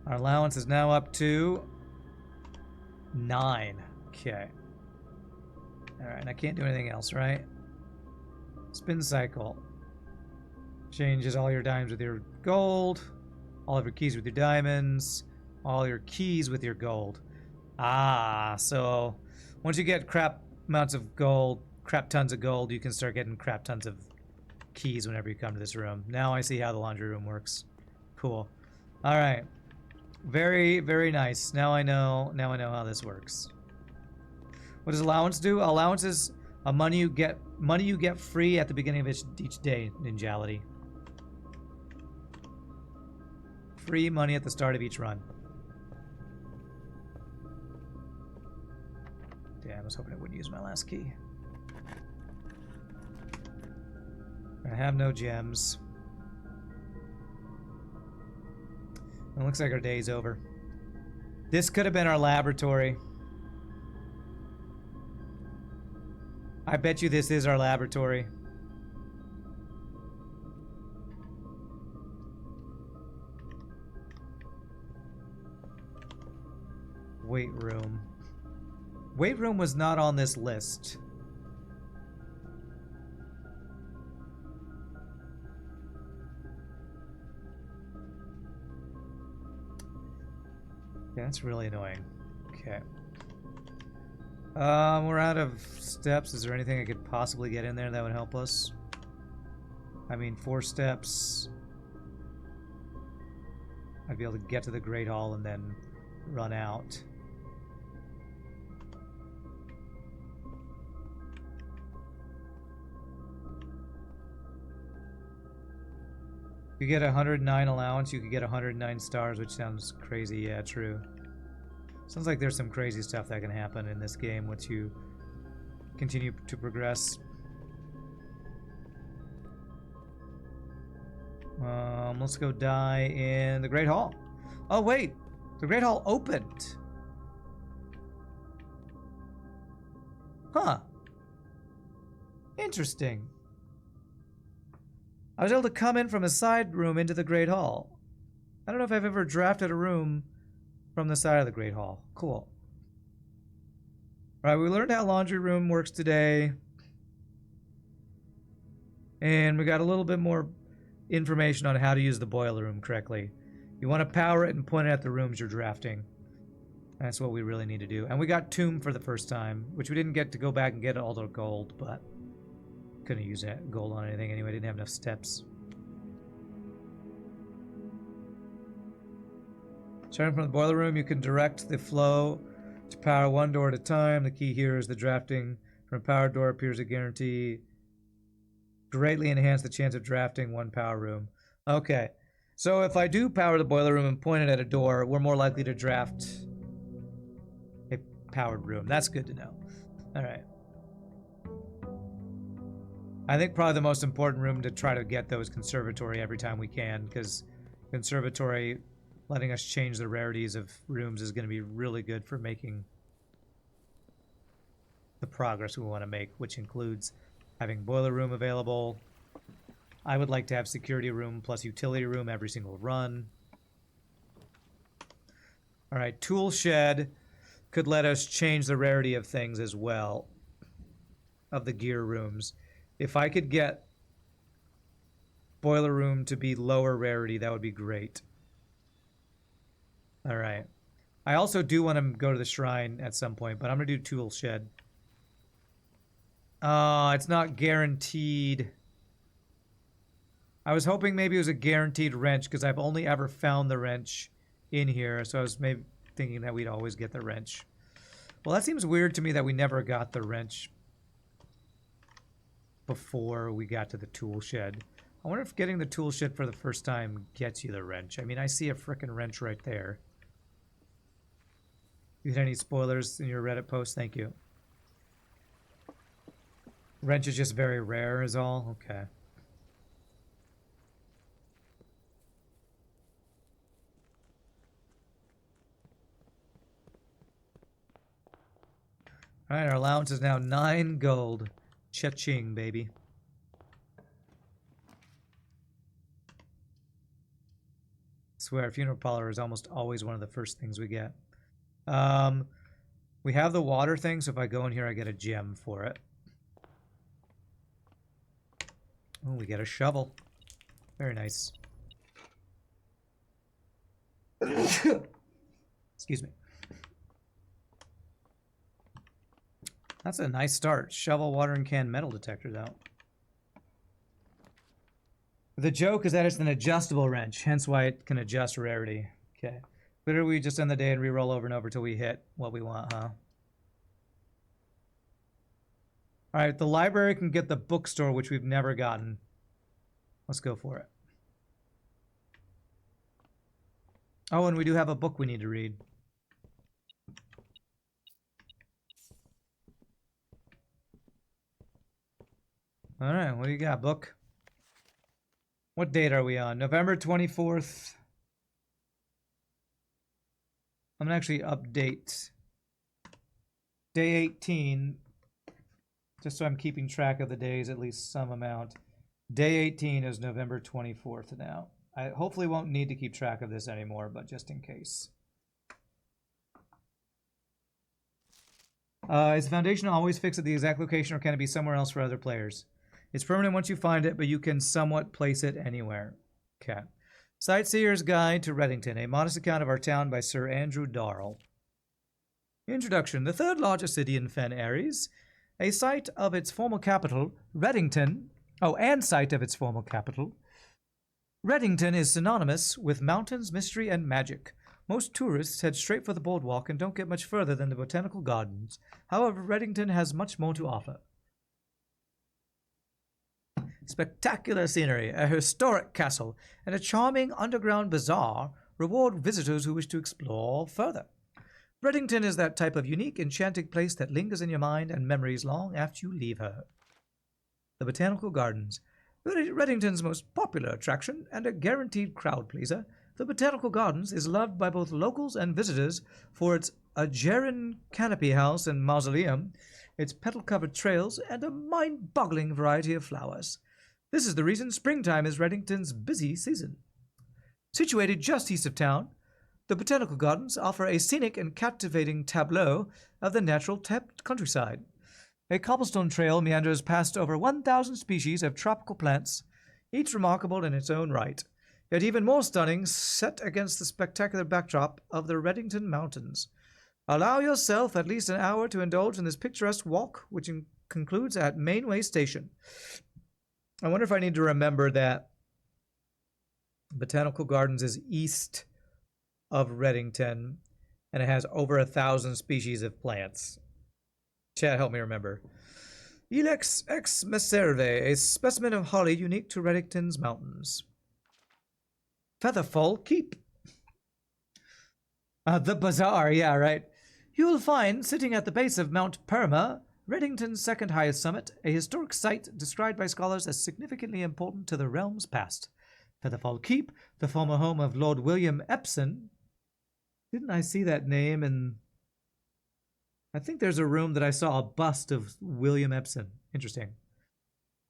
Our allowance is now up to 9. Okay. Alright, and I can't do anything else, right? Spin cycle. Changes all your dimes with your gold. All of your keys with your diamonds. All your keys with your gold. Ah, so once you get crap amounts of gold, crap tons of gold, you can start getting crap tons of keys whenever you come to this room. Now I see how the laundry room works. Cool. Alright. Very, very nice. Now I know how this works. What does allowance do? Allowance is a money you get free at the beginning of each day, Ninjality. Free money at the start of each run. Damn, I was hoping I wouldn't use my last key. I have no gems. It looks like our day's over. This could have been our laboratory. I bet you this is our laboratory. Weight room. Weight room was not on this list. Yeah, that's really annoying. Okay. We're out of steps. Is there anything I could possibly get in there that would help us? I mean, 4 steps. I'd be able to get to the Great Hall and then run out. You get 109 allowance, you could get 109 stars, which sounds crazy. Yeah, true. Sounds like there's some crazy stuff that can happen in this game once you continue to progress. Let's go die in the Great Hall. Oh wait, the Great Hall opened. Huh. Interesting. I was able to come in from a side room into the Great Hall. I don't know if I've ever drafted a room from the side of the Great Hall. Cool. Alright, we learned how laundry room works today. And we got a little bit more information on how to use the boiler room correctly. You want to power it and point it at the rooms you're drafting. That's what we really need to do. And we got Tomb for the first time, which we didn't get to go back and get all the gold, but couldn't use that gold on anything anyway. Didn't have enough steps. Starting from the boiler room, you can direct the flow to power one door at a time. The key here is the drafting from a power door appears a guarantee. Greatly enhance the chance of drafting one power room. Okay, so if I do power the boiler room and point it at a door, we're more likely to draft a powered room. That's good to know. All right. I think probably the most important room to try to get though is Conservatory every time we can, because Conservatory letting us change the rarities of rooms is going to be really good for making the progress we want to make, which includes having boiler room available. I would like to have security room plus utility room every single run. All right, tool shed could let us change the rarity of things as well, of the gear rooms. If I could get boiler room to be lower rarity, that would be great. All right. I also do want to go to the shrine at some point, but I'm going to do tool shed. It's not guaranteed. I was hoping maybe it was a guaranteed wrench because I've only ever found the wrench in here, so I was maybe thinking that we'd always get the wrench. Well, that seems weird to me that we never got the wrench before we got to the tool shed. I wonder if getting the tool shed for the first time gets you the wrench. I mean, I see a frickin' wrench right there. You had any spoilers in your Reddit post? Thank you. Wrench is just very rare is all? Okay. Alright, our allowance is now 9 gold. Cha-ching, baby. I swear, funeral parlor is almost always one of the first things we get. We have the water thing, so if I go in here, I get a gem for it. Oh, we get a shovel. Very nice. Excuse me. That's a nice start. Shovel, watering can, metal detectors out. The joke is that it's an adjustable wrench, hence why it can adjust rarity. Okay. Literally, we just end the day and re-roll over and over till we hit what we want, huh? Alright, the library can get the bookstore, which we've never gotten. Let's go for it. Oh, and we do have a book we need to read. Alright, what do you got, book? What date are we on? November 24th. I'm gonna actually update day 18, just so I'm keeping track of the days, at least some amount. Day 18 is November 24th now. I hopefully won't need to keep track of this anymore, but just in case. Is the foundation always fixed at the exact location, or can it be somewhere else for other players? It's permanent once you find it, but you can somewhat place it anywhere. Okay. Sightseer's Guide to Reddington, a modest account of our town by Sir Andrew Darrell. Introduction. The third largest city in Fen Ares, a site of its former capital, Reddington. Oh, and site of its former capital. Reddington is synonymous with mountains, mystery, and magic. Most tourists head straight for the boardwalk and don't get much further than the botanical gardens. However, Reddington has much more to offer. Spectacular scenery, a historic castle, and a charming underground bazaar reward visitors who wish to explore further. Reddington is that type of unique, enchanting place that lingers in your mind and memories long after you leave her. The Botanical Gardens. Reddington's most popular attraction and a guaranteed crowd pleaser, the Botanical Gardens is loved by both locals and visitors for its Ageran canopy house and mausoleum, its petal-covered trails, and a mind-boggling variety of flowers. This is the reason springtime is Reddington's busy season. Situated just east of town, the Botanical Gardens offer a scenic and captivating tableau of the natural countryside. A cobblestone trail meanders past over 1,000 species of tropical plants, each remarkable in its own right, yet even more stunning set against the spectacular backdrop of the Reddington Mountains. Allow yourself at least an hour to indulge in this picturesque walk, which concludes at Mainway Station. I wonder if I need to remember that Botanical Gardens is east of Reddington, and it has over 1,000 species of plants. Chat, help me remember. Ilex ex Meserve, a specimen of holly unique to Reddington's mountains. Featherfall Keep. The bazaar, yeah, right. You'll find, sitting at the base of Mount Perma, Reddington's second highest summit, a historic site described by scholars as significantly important to the realm's past. Featherfall Keep, the former home of Lord William Epson. Didn't I see that name in... I think there's a room that I saw a bust of William Epson. Interesting.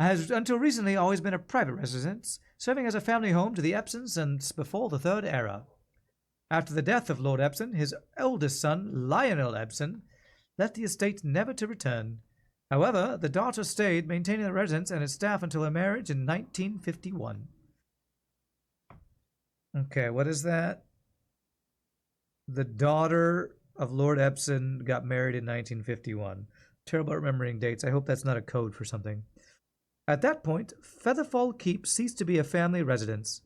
Has until recently always been a private residence, serving as a family home to the Epsons since before the Third Era. After the death of Lord Epson, his eldest son, Lionel Epson, left the estate never to return. However, the daughter stayed, maintaining the residence and its staff until her marriage in 1951. Okay, what is that? The daughter of Lord Epson got married in 1951. Terrible at remembering dates. I hope that's not a code for something. At that point, Featherfall Keep ceased to be a family residence.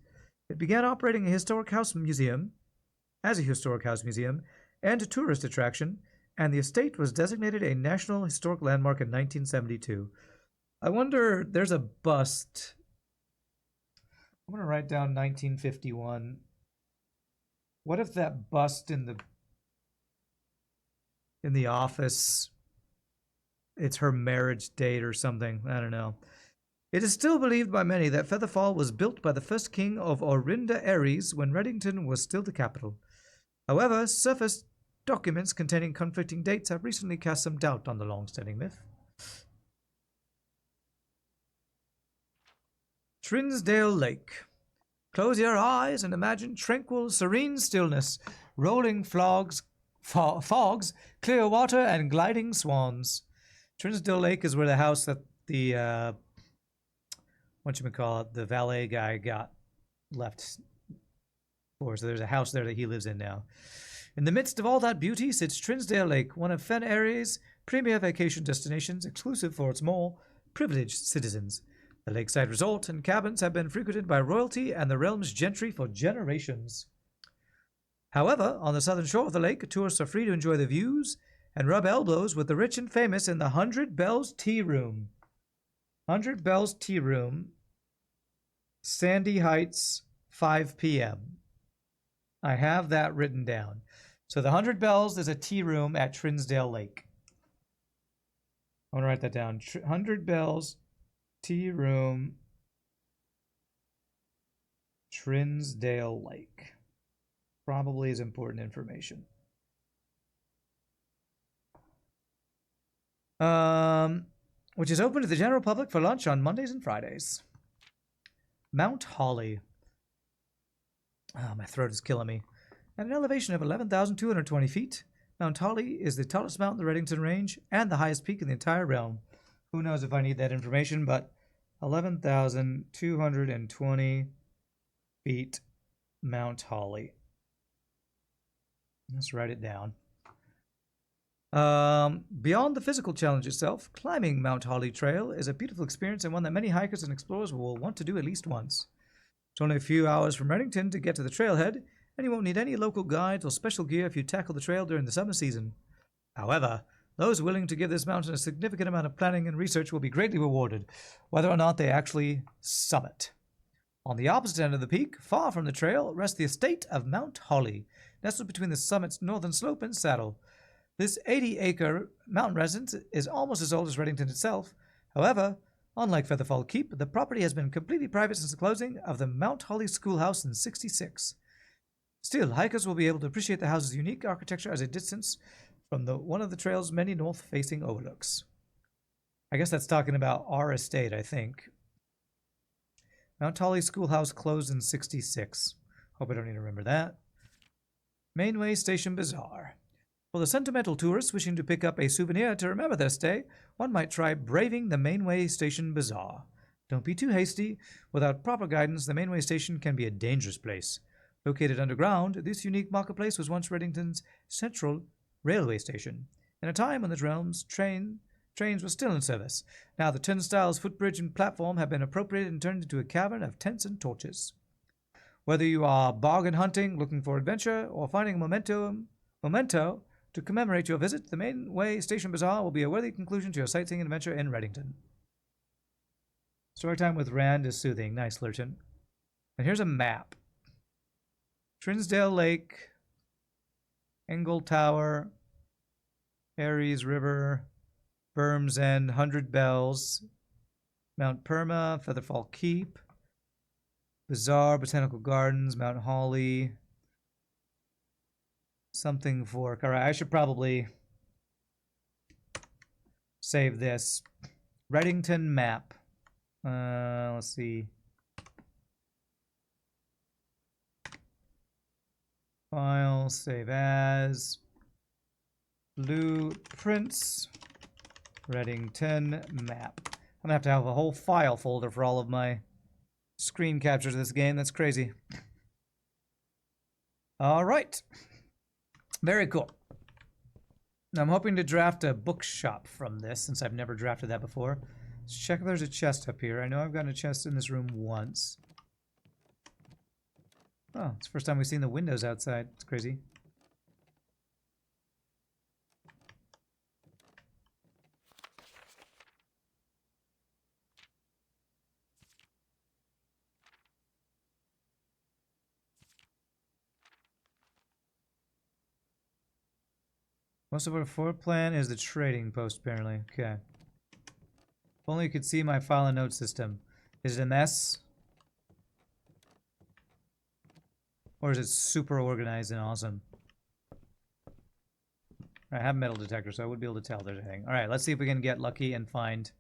It began operating a historic house museum, and a tourist attraction, and the estate was designated a National Historic Landmark in 1972. I wonder, there's a bust. I'm going to write down 1951. What if that bust in the... in the office. It's her marriage date or something. I don't know. It is still believed by many that Featherfall was built by the first king of Orinda Ares when Reddington was still the capital. However, surface documents containing conflicting dates have recently cast some doubt on the long-standing myth. Trinsdale Lake. Close your eyes and imagine tranquil, serene stillness, rolling fogs, clear water, and gliding swans. Trinsdale Lake is where the house that the the valet guy got left for. So there's a house there that he lives in now. In the midst of all that beauty sits Trinsdale Lake, one of Fen Area's premier vacation destinations, exclusive for its more privileged citizens. The lakeside resort and cabins have been frequented by royalty and the realm's gentry for generations. However, on the southern shore of the lake, tourists are free to enjoy the views and rub elbows with the rich and famous in the 100 Bells Tea Room. 100 Bells Tea Room, Sandy Heights, 5 p.m. I have that written down. So the 100 Bells is a tea room at Trinsdale Lake. I want to write that down. 100 Bells Tea Room, Trinsdale Lake. Probably is important information. Which is open to the general public for lunch on Mondays and Fridays. Mount Holly. Oh, my throat is killing me. At an elevation of 11,220 feet, Mount Holly is the tallest mountain in the Reddington Range and the highest peak in the entire realm. Who knows if I need that information, but 11,220 feet, Mount Holly. Let's write it down. Beyond the physical challenge itself, climbing Mount Holly Trail is a beautiful experience and one that many hikers and explorers will want to do at least once. It's only a few hours from Reddington to get to the trailhead, and you won't need any local guides or special gear if you tackle the trail during the summer season. However, those willing to give this mountain a significant amount of planning and research will be greatly rewarded, whether or not they actually summit. On the opposite end of the peak, far from the trail, rests the estate of Mount Holly, nestled between the summit's northern slope and saddle. This 80-acre mountain residence is almost as old as Reddington itself. However, unlike Featherfall Keep, the property has been completely private since the closing of the Mount Holly Schoolhouse in '66. Still, hikers will be able to appreciate the house's unique architecture as a distance from one of the trail's many north-facing overlooks. I guess that's talking about our estate, I think. Mount Holly Schoolhouse closed in '66. Hope I don't need to remember that. Mainway Station Bazaar. For the sentimental tourists wishing to pick up a souvenir to remember their stay, one might try braving the Mainway Station Bazaar. Don't be too hasty. Without proper guidance, the Mainway Station can be a dangerous place. Located underground, this unique marketplace was once Reddington's central railway station, in a time when the realm's trains were still in service. Now the turnstiles, footbridge, and platform have been appropriated and turned into a cavern of tents and torches. Whether you are bargain hunting, looking for adventure, or finding a memento to commemorate your visit, the Mainway Station Bazaar will be a worthy conclusion to your sightseeing adventure in Reddington. Story time with Rand is soothing. Nice, Lurton. And here's a map. Trinsdale Lake, Engle Tower, Ares River, Berms End, 100 Bells, Mount Perma, Featherfall Keep, Bazaar, Botanical Gardens, Mount Holly, something Fork. All right, I should probably save this. Reddington map. Let's see. File, save as. Blueprints. Reddington map. I'm gonna have to have a whole file folder for all of my screen captures of this game. That's crazy. All right. Very cool. Now I'm hoping to draft a bookshop from this, since I've never drafted that before. Let's check if there's a chest up here. I know I've gotten a chest in this room once. Oh, it's the first time we've seen the windows outside. It's crazy. Most of our floor plan is the trading post, apparently. Okay. If only you could see my file and note system. Is it a mess? Or is it super organized and awesome? I have a metal detector, so I would be able to tell if there's anything. Alright, let's see if we can get lucky and find...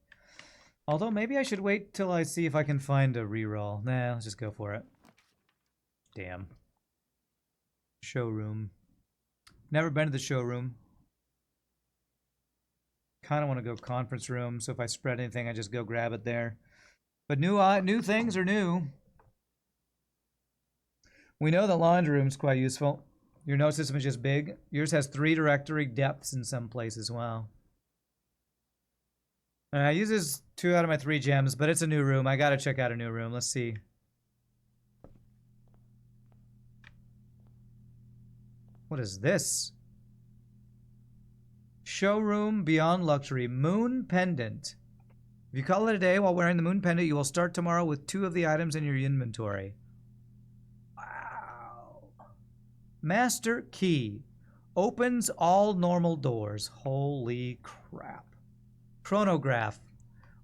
Although, maybe I should wait till I see if I can find a reroll. Nah, let's just go for it. Damn. Showroom. Never been to the showroom. Kind of want to go conference room, so if I spread anything, I just go grab it there. But new things are new. We know the laundry room's quite useful. Your note system is just big. Yours has 3 directory depths in some places. Wow. It uses 2 out of my 3 gems, but it's a new room. I gotta check out a new room. Let's see. What is this? Showroom Beyond Luxury. Moon Pendant. If you call it a day while wearing the moon pendant, you will start tomorrow with 2 of the items in your inventory. Wow. Master Key. Opens all normal doors. Holy crap. Chronograph.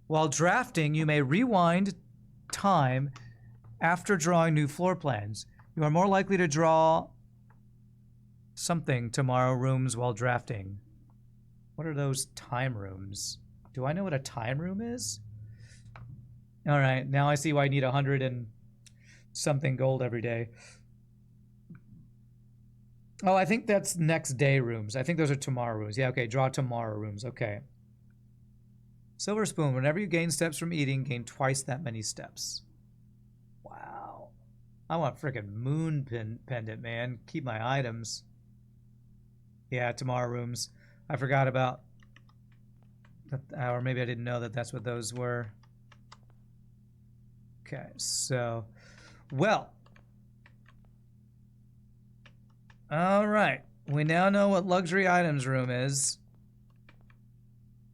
While drafting, you may rewind time after drawing new floor plans. You are more likely to draw something tomorrow rooms while drafting. What are those time rooms? Do I know what a time room is? All right, now I see why I need 100 and something gold every day. Oh, I think that's next day rooms. I think those are tomorrow rooms. Yeah, okay, draw tomorrow rooms. Okay. Silver spoon. Whenever you gain steps from eating, gain twice that many steps. Wow. I want freaking moon pendant, man. Keep my items. Yeah, tomorrow rooms. I forgot about that, or maybe I didn't know that that's what those were. Okay, so, well. All right. We now know what luxury items room is.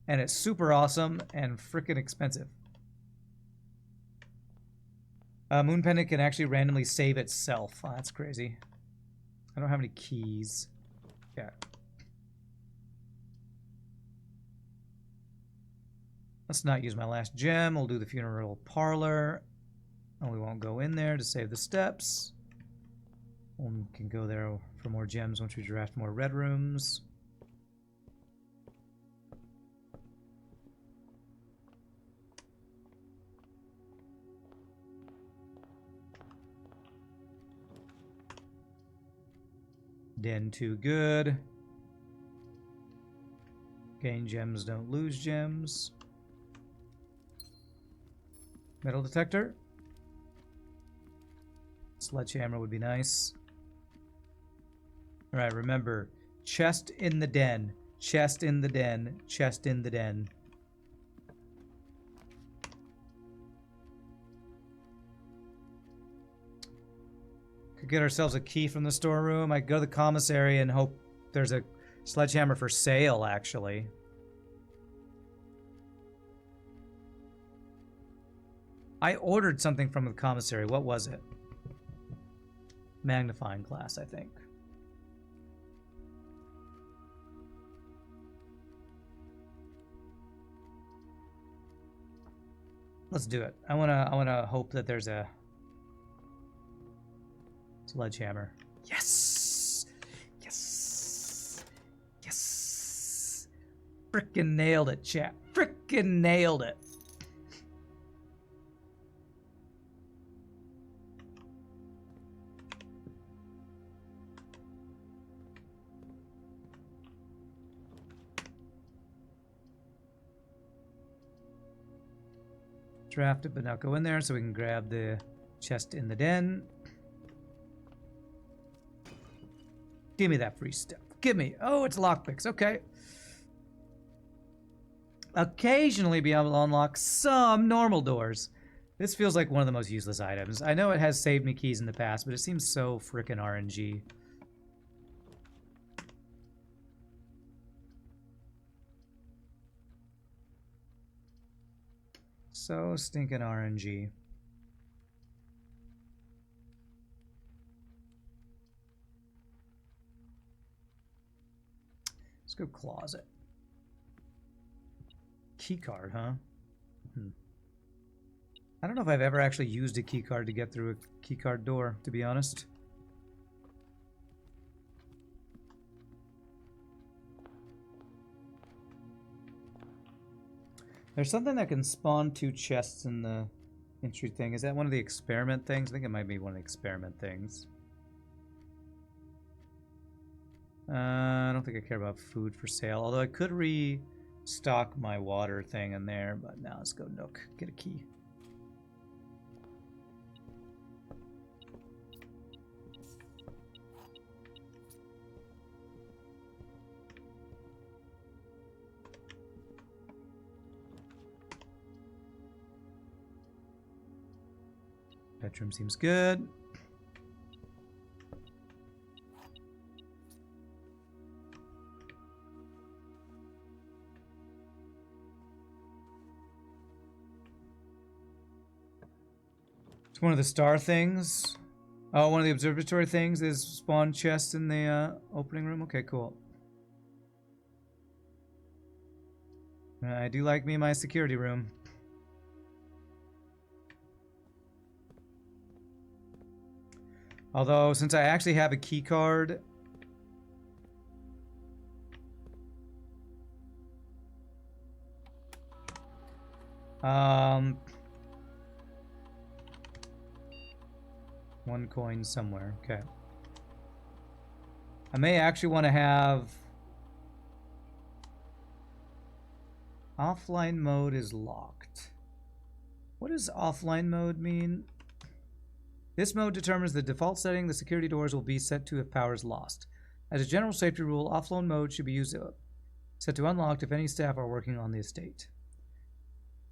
And it's super awesome and freaking expensive. Moon Pendant can actually randomly save itself. Oh, that's crazy. I don't have any keys. Yeah. Let's not use my last gem. We'll do the funeral parlor. And we won't go in there to save the steps. We can go there for more gems once we draft more red rooms. Den 2 good. Gain gems, don't lose gems. Metal detector. Sledgehammer would be nice. Alright, remember, chest in the den. Chest in the den. Chest in the den. Could get ourselves a key from the storeroom. I go to the commissary and hope there's a sledgehammer for sale, actually. I ordered something from the commissary. What was it? Magnifying glass, I think. Let's do it. I wanna hope that there's a sledgehammer. Yes! Yes! Yes! Frickin' nailed it, chat. Frickin' nailed it. Draft it, but not go in there, so we can grab the chest in the den. Give me that free stuff. Give me. Oh, it's lockpicks. Okay. Occasionally be able to unlock some normal doors. This feels like one of the most useless items. I know it has saved me keys in the past, but it seems so frickin' RNG. So stinking RNG. Let's go closet. Key card, huh? I don't know if I've ever actually used a key card to get through a key card door, to be honest. There's something that can spawn 2 chests in the entry thing. Is that one of the experiment things? I think it might be one of the experiment things. I don't think I care about food for sale, although I could restock my water thing in there, but now let's go Nook, get a key. Bedroom seems good. It's one of the star things. Oh, one of the observatory things is spawn chests in the opening room. Okay, cool. I do like me my security room. Although, since I actually have a key card, one coin somewhere. Okay. I may actually want to have offline mode is locked. What does offline mode mean? This mode determines the default setting the security doors will be set to if power is lost. As a general safety rule, offline mode should be used set to unlocked if any staff are working on the estate.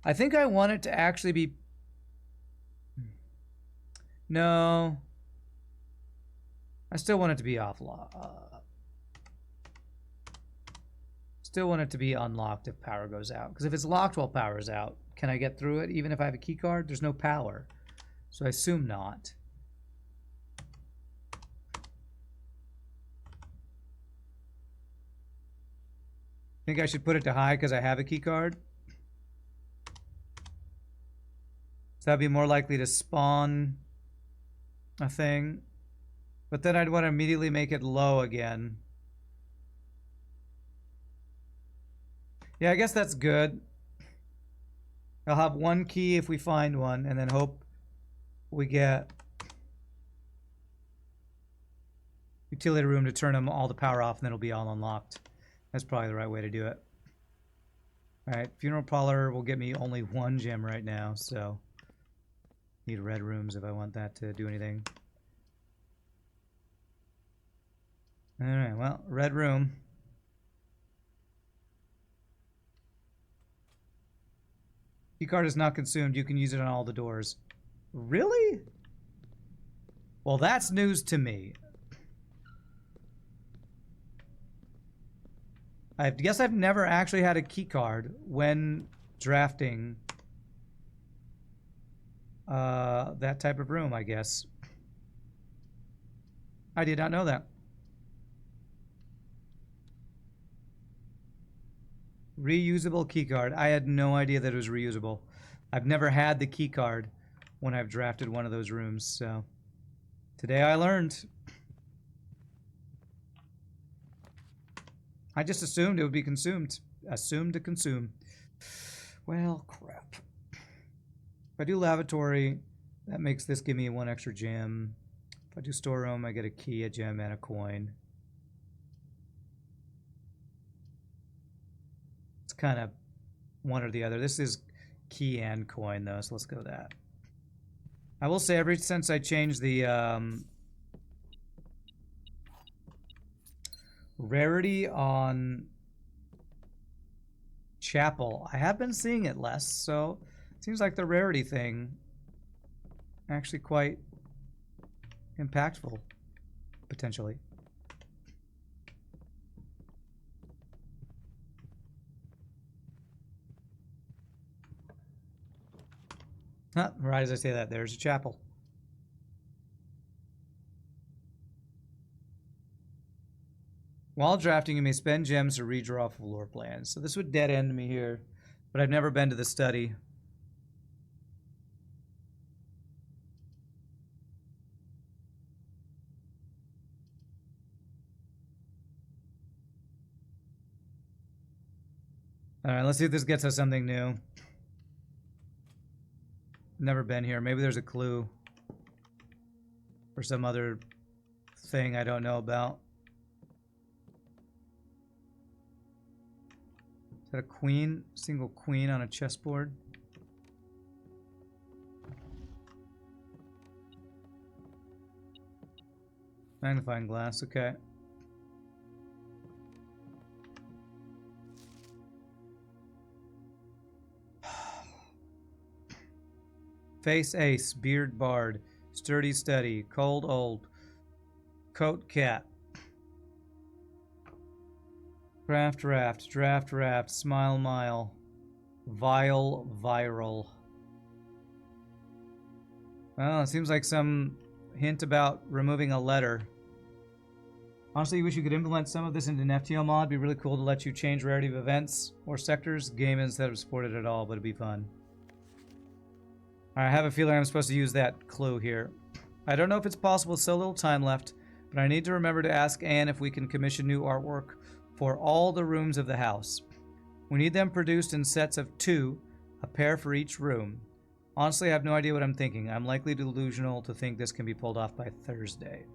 I think I want it to actually be... No. I still want it to be still want it to be unlocked if power goes out. Because if it's locked while power is out, can I get through it even if I have a key card? There's no power. So I assume not. Think I should put it to high because I have a key card? So that'd be more likely to spawn a thing. But then I'd want to immediately make it low again. Yeah, I guess that's good. I'll have one key if we find one, and then hope we get utility room to turn them all the power off, and then it'll be all unlocked. That's probably the right way to do it. Alright, funeral parlor will get me only 1 gem right now, so need red rooms if I want that to do anything. Alright, well, red room. Keycard is not consumed. You can use it on all the doors. Really? Well, that's news to me. I guess I've never actually had a key card when drafting that type of room, I guess. I did not know that. Reusable key card. I had no idea that it was reusable. I've never had the key card when I've drafted one of those rooms, so today I learned. I just assumed it would be consumed. Assumed to consume. Well, crap. If I do lavatory, that makes this give me 1 extra gem. If I do storeroom, I get a key, a gem, and a coin. It's kind of one or the other. This is key and coin, though, so let's go with that. I will say, ever since I changed the rarity on Chapel, I have been seeing it less, so it seems like the rarity thing actually quite impactful, potentially. Right as I say that, there's a chapel. While drafting, you may spend gems to redraw floor plans. So this would dead end me here, but I've never been to the study. All right, let's see if this gets us something new. Never been here. Maybe there's a clue or some other thing I don't know about. Is that a queen? Single queen on a chessboard? Magnifying glass, okay. Face ace, beard bard, sturdy steady, cold old, coat cat. Craft raft, draft raft, smile mile, vile viral. Well, it seems like some hint about removing a letter. Honestly, you wish you could implement some of this into an FTL mod. It'd be really cool to let you change rarity of events or sectors, game instead of supported at all, but it'd be fun. I have a feeling I'm supposed to use that clue here. I don't know if it's possible with so little time left, but I need to remember to ask Anne if we can commission new artwork for all the rooms of the house. We need them produced in sets of 2, a pair for each room. Honestly, I have no idea what I'm thinking. I'm likely delusional to think this can be pulled off by Thursday.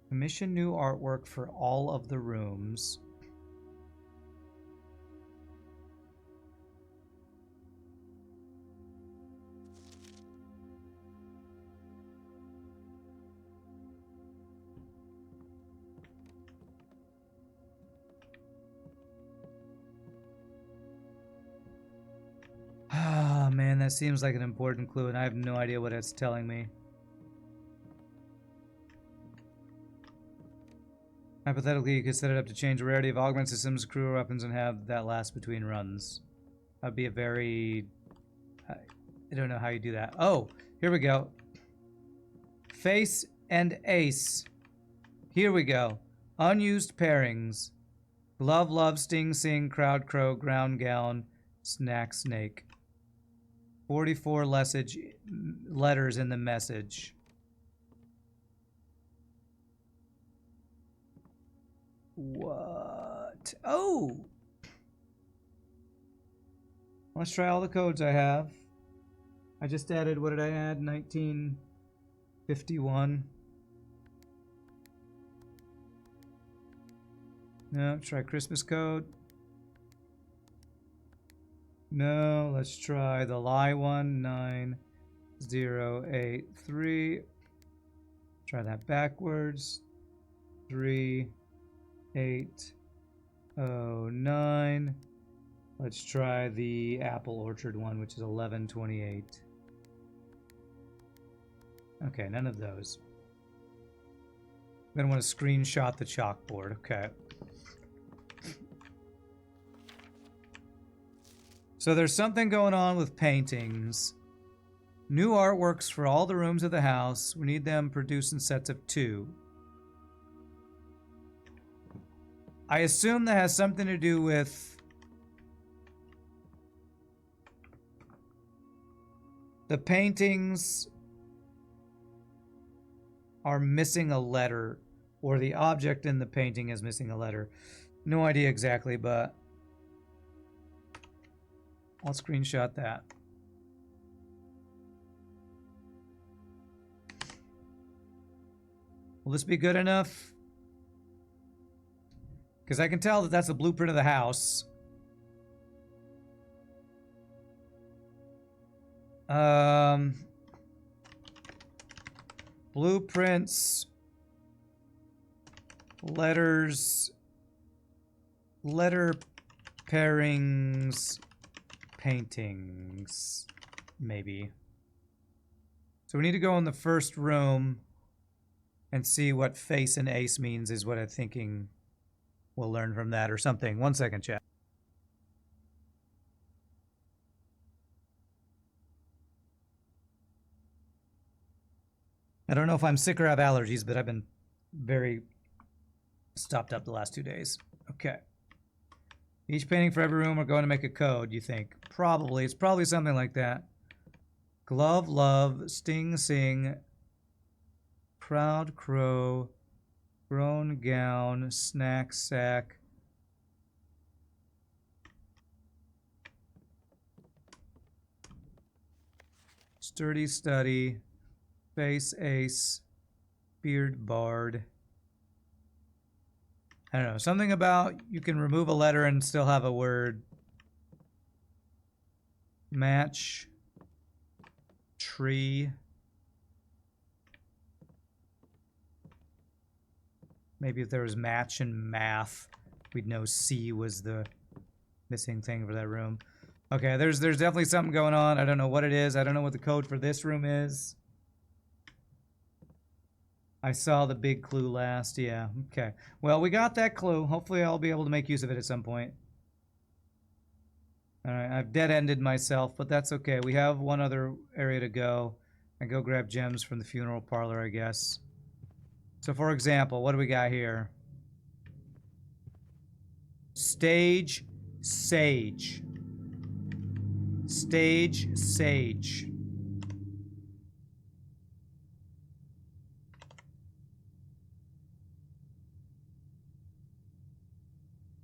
Commission new artwork for all of the rooms. Ah, man, that seems like an important clue, and I have no idea what it's telling me. Hypothetically, you could set it up to change the rarity of augment systems, crew, or weapons, and have that last between runs. That'd be a very... I don't know how you do that. Oh, here we go. Face and ace. Here we go. Unused pairings. Glove, love, sting, sing, crowd, crow, ground, gown, snack, snake. 44 letters in the message. What? Oh! Let's try all the codes I have. I just added, what did I add? 1951. No, try Christmas code. No, let's try the lie one, 9083. Try that backwards. 3809. Let's try the Apple Orchard one, which is 1128. Okay, none of those. I'm gonna want to screenshot the chalkboard. Okay. So there's something going on with paintings. New artworks for all the rooms of the house. We need them produced in sets of 2. I assume that has something to do with the paintings are missing a letter, or the object in the painting is missing a letter. No idea exactly, but I'll screenshot that. Will this be good enough? Because I can tell that that's the blueprint of the house. Blueprints, letters, letter pairings, paintings, maybe. So we need to go in the first room and see what face and ace means is what I'm thinking we'll learn from that or something. 1 second, chat. I don't know if I'm sick or have allergies, but I've been very stopped up the last 2 days. Okay. Each painting for every room are going to make a code, you think? Probably. It's probably something like that. Glove, love, sting, sing, proud crow, grown gown, snack, sack. Sturdy study, face ace, beard bard. I don't know, something about you can remove a letter and still have a word. Match, tree. Maybe if there was match and math, we'd know C was the missing thing for that room. Okay, there's definitely something going on. I don't know what it is. I don't know what the code for this room is. I saw the big clue last. Yeah, okay. Well, we got that clue. Hopefully I'll be able to make use of it at some point. All right, I've dead-ended myself, but that's okay. We have one other area to go. And go grab gems from the funeral parlor, I guess. So, for example, what do we got here? Stage sage. Stage sage.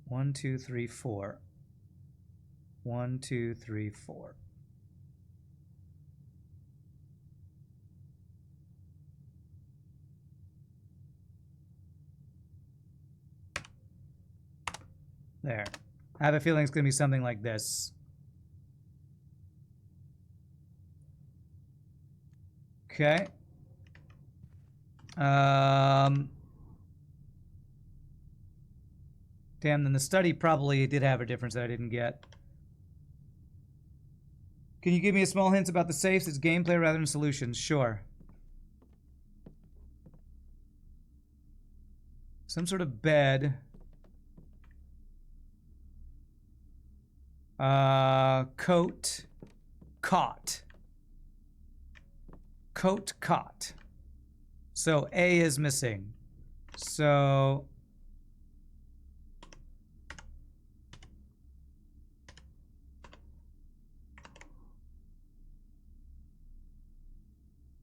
One, two, three, four. 1, 2, 3, 4. There. I have a feeling it's going to be something like this. Okay. Damn, then the study probably did have a difference that I didn't get. Can you give me a small hint about the safes? It's gameplay rather than solutions. Sure. Some sort of bed. Coat. Cot. Coat, cot. So A is missing. So...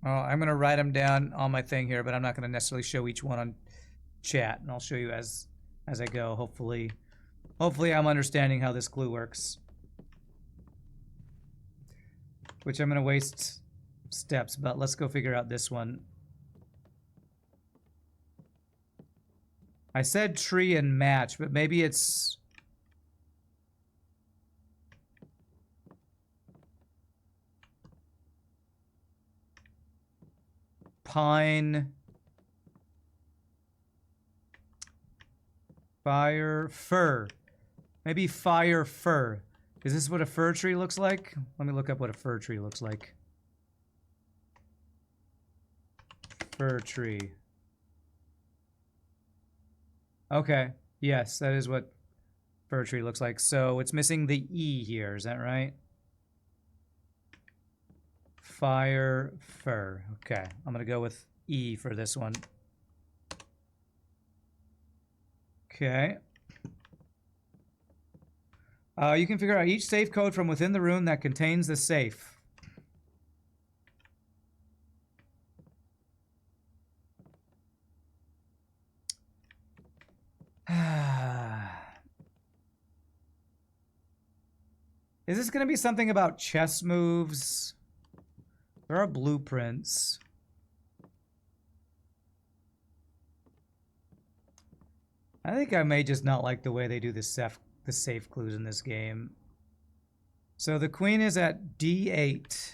oh, I'm going to write them down on my thing here, but I'm not going to necessarily show each one on chat, and I'll show you as I go. Hopefully I'm understanding how this clue works. Which I'm going to waste steps, but let's go figure out this one. I said tree and match, but maybe it's... pine, fire, fir. Maybe fire, fir. Is this what a fir tree looks like? Let me look up what a fir tree looks like. Fir tree. Okay. Yes, that is what fir tree looks like. So it's missing the E here. Is that right? Fire, fir. Okay, I'm going to go with E for this one. Okay. You can figure out each safe code from within the room that contains the safe. Is this going to be something about chess moves? There are blueprints. I think I may just not like the way they do the safe clues in this game. So the queen is at D8.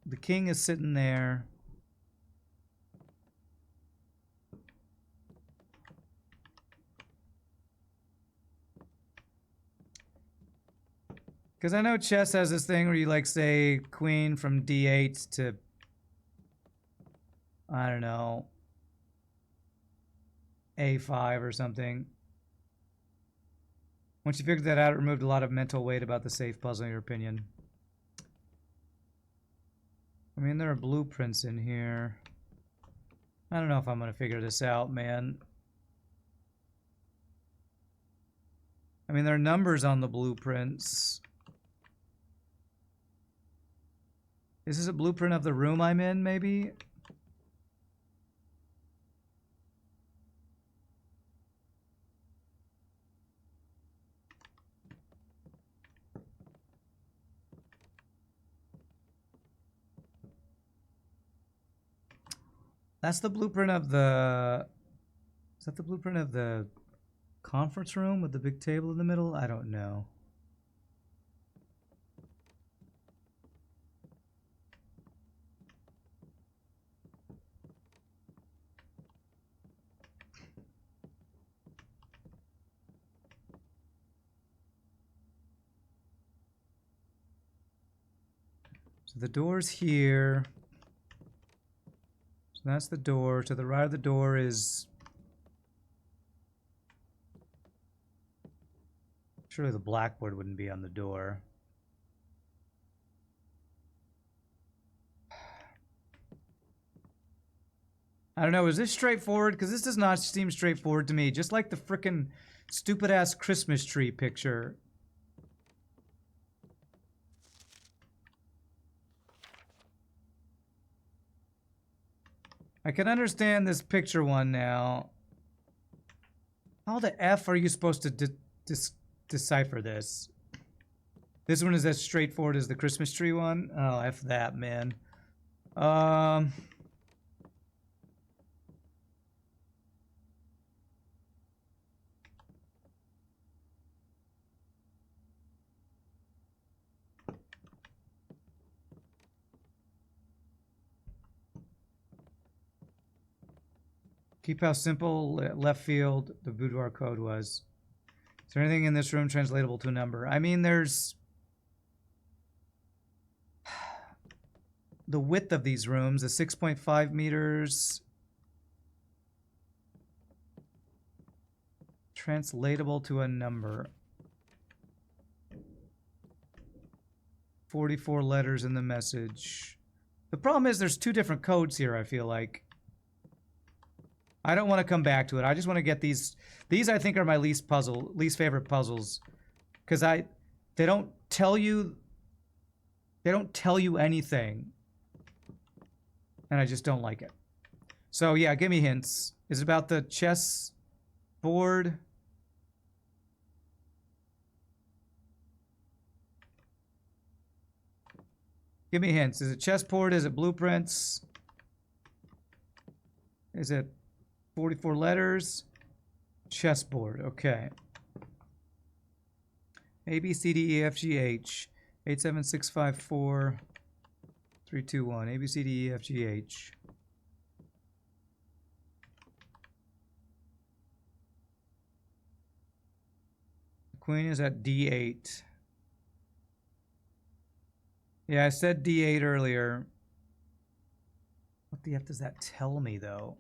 The king is sitting there. Because I know chess has this thing where you like say queen from D8 to, I don't know, A5 or something. Once you figured that out, it removed a lot of mental weight about the safe puzzle, in your opinion. I mean, there are blueprints in here. I don't know if I'm gonna figure this out, man. I mean, there are numbers on the blueprints. Is this a blueprint of the room I'm in, maybe? That's the blueprint of the... Is that the blueprint of the conference room with the big table in the middle? I don't know. So the door's here. So that's the door. To the right of the door is... Surely the blackboard wouldn't be on the door. I don't know, is this straightforward? Because this does not seem straightforward to me. Just like the frickin' stupid-ass Christmas tree picture. I can understand this picture one now. How the F are you supposed to decipher this? This one is as straightforward as the Christmas tree one? Oh, F that, man. Keep how simple left field the boudoir code was. Is there anything in this room translatable to a number? I mean, there's the width of these rooms is 6.5 meters. Translatable to a number. 44 letters in the message. The problem is there's two different codes here, I feel like. I don't want to come back to it. I just want to get these. These I think are my least favorite puzzles, because they don't tell you anything, and I just don't like it. So yeah, give me hints. Is it about the chess board? Give me hints. Is it chessboard? Is it blueprints? Is it 44 letters? Chessboard. Okay. A, B, C, D, E, F, G, H. 8, 7, 6, 5, 4, 3, 2, 1. A, B, C, D, E, F, G, H. The queen is at D8. Yeah, I said D8 earlier. What the F does that tell me, though?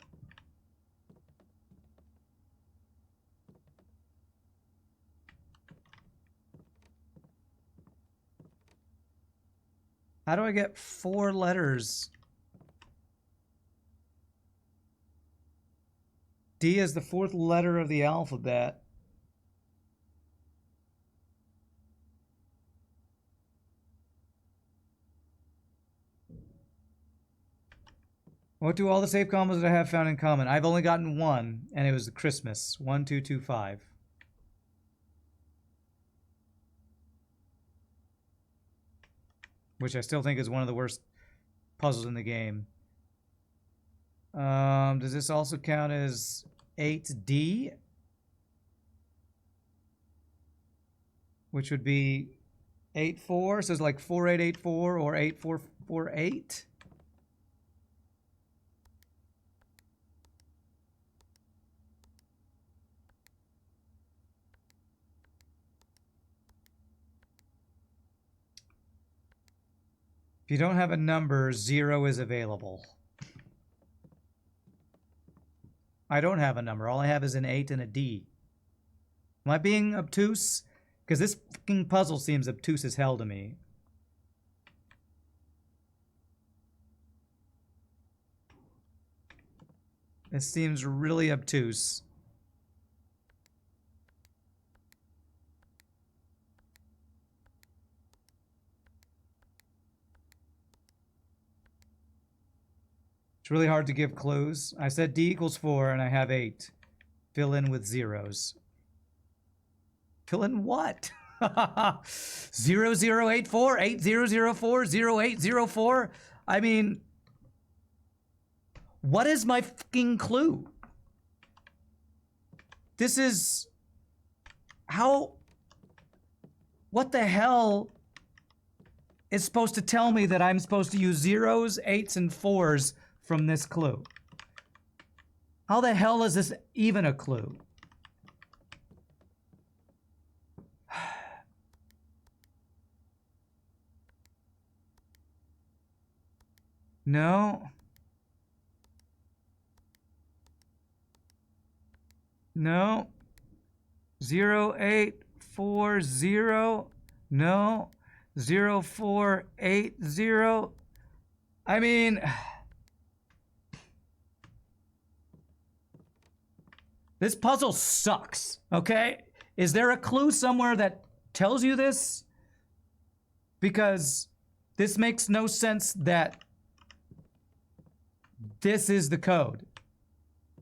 How do I get 4 letters? D is the 4th letter of the alphabet. What do all the safe combos that I have found in common? I've only gotten one, and it was Christmas. 1, 2, 2, 5. Which I still think is one of the worst puzzles in the game. Does this also count as 8D? Which would be 8-4, so it's like 4-8-8-4 or 8-4-4-8. If you don't have a number, 0 is available. I don't have a number. All I have is an 8 and a D. Am I being obtuse? Because this fucking puzzle seems obtuse as hell to me. This seems really obtuse. It's really hard to give clues. I said D equals 4 and I have 8. Fill in with zeros. Fill in what? 0084, 8004, 0804. I mean, what is my fucking clue? This is how, what the hell is supposed to tell me that I'm supposed to use zeros, 8s, and 4s from this clue? How the hell is this even a clue? No. No. 0840. No. 0480. I mean, this puzzle sucks, okay? Is there a clue somewhere that tells you this? Because this makes no sense that this is the code.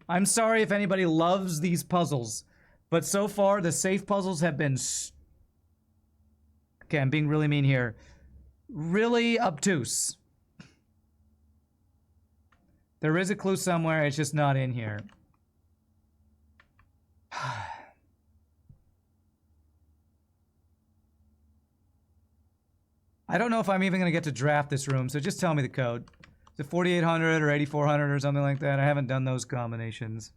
I'm sorry if anybody loves these puzzles, but so far the safe puzzles have been... Okay, I'm being really mean here. Really obtuse. There is a clue somewhere, it's just not in here. I don't know if I'm even going to get to draft this room, so just tell me the code. Is it 4800 or 8400 or something like that? I haven't done those combinations.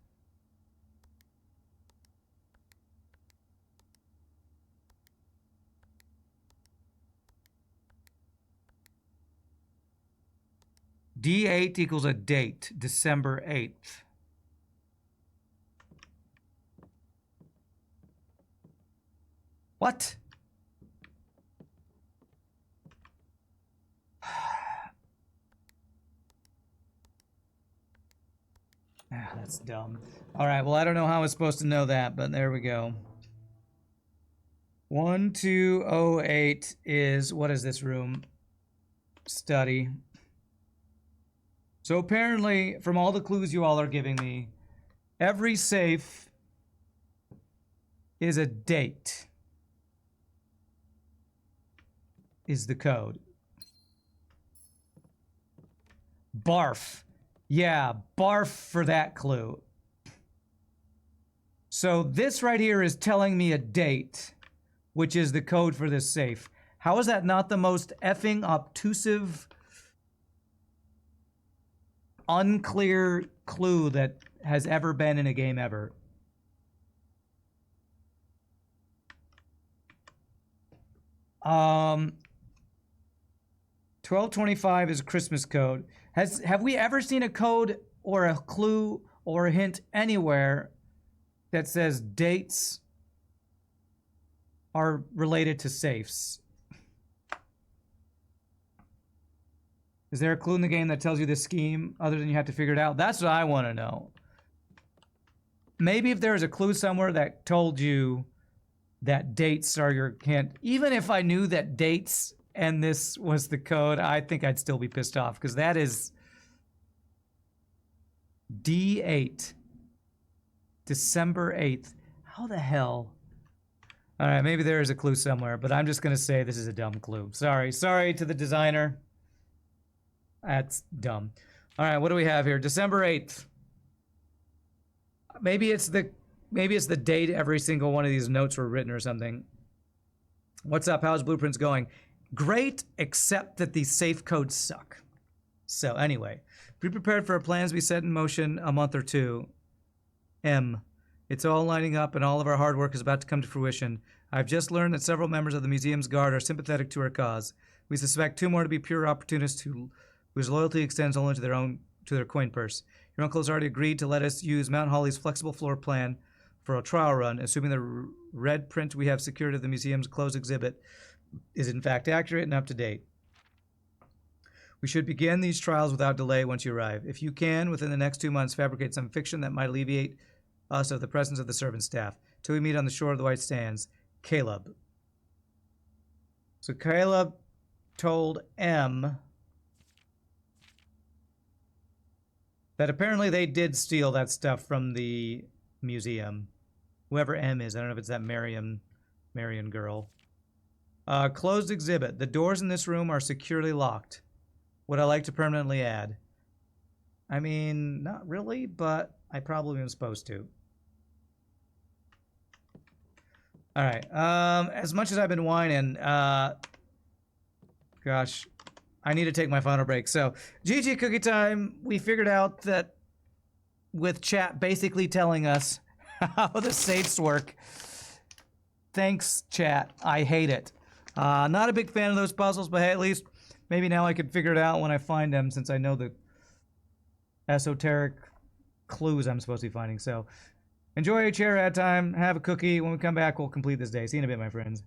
D8 equals a date, December 8th. What? That's dumb. All right, well, I don't know how I was supposed to know that, but there we go. 1208 is, what is this room? Study. So apparently, from all the clues you all are giving me, every safe is a date. Is the code. Barf. Yeah, barf for that clue. So this right here is telling me a date, which is the code for this safe. How is that not the most effing obtrusive, unclear clue that has ever been in a game ever? Um, 1225 is Christmas code. Have we ever seen a code or a clue or a hint anywhere that says dates are related to safes? Is there a clue in the game that tells you the scheme other than you have to figure it out? That's what I want to know. Maybe if there was a clue somewhere that told you that dates are your hint, even if I knew that dates and this was the code, I think I'd still be pissed off, because that is D8, December 8th. How the hell? All right, maybe there is a clue somewhere, but I'm just going to say this is a dumb clue. Sorry to the designer. That's dumb. All right, what do we have here? December 8th. Maybe it's the date every single one of these notes were written or something. What's up? How's Blueprints going? Great, except that these safe codes suck. So anyway, be prepared for our plans we set in motion a month or two. M. It's all lining up and all of our hard work is about to come to fruition. I've just learned that several members of the museum's guard are sympathetic to our cause. We suspect 2 more to be pure opportunists whose loyalty extends only to their coin purse. Your uncle has already agreed to let us use Mount Holly's flexible floor plan for a trial run, assuming the red print we have secured at the museum's closed exhibit is in fact accurate and up to date. We should begin these trials without delay once you arrive. If you can, within the next 2 months, fabricate some fiction that might alleviate us of the presence of the servant staff. Till we meet on the shore of the White Sands. Caleb. So Caleb told M that apparently they did steal that stuff from the museum. Whoever M is, I don't know if it's that Marion girl. Closed exhibit. The doors in this room are securely locked. Would I like to permanently add? I mean, not really, but I probably am supposed to. All right. As much as I've been whining, gosh, I need to take my final break. So, GG Cookie Time, we figured out that with chat basically telling us how the safes work. Thanks, chat. I hate it. Not a big fan of those puzzles, but hey, at least maybe now I can figure it out when I find them, since I know the esoteric clues I'm supposed to be finding. So, enjoy your chair ad time. Have a cookie. When we come back, we'll complete this day. See you in a bit, my friends.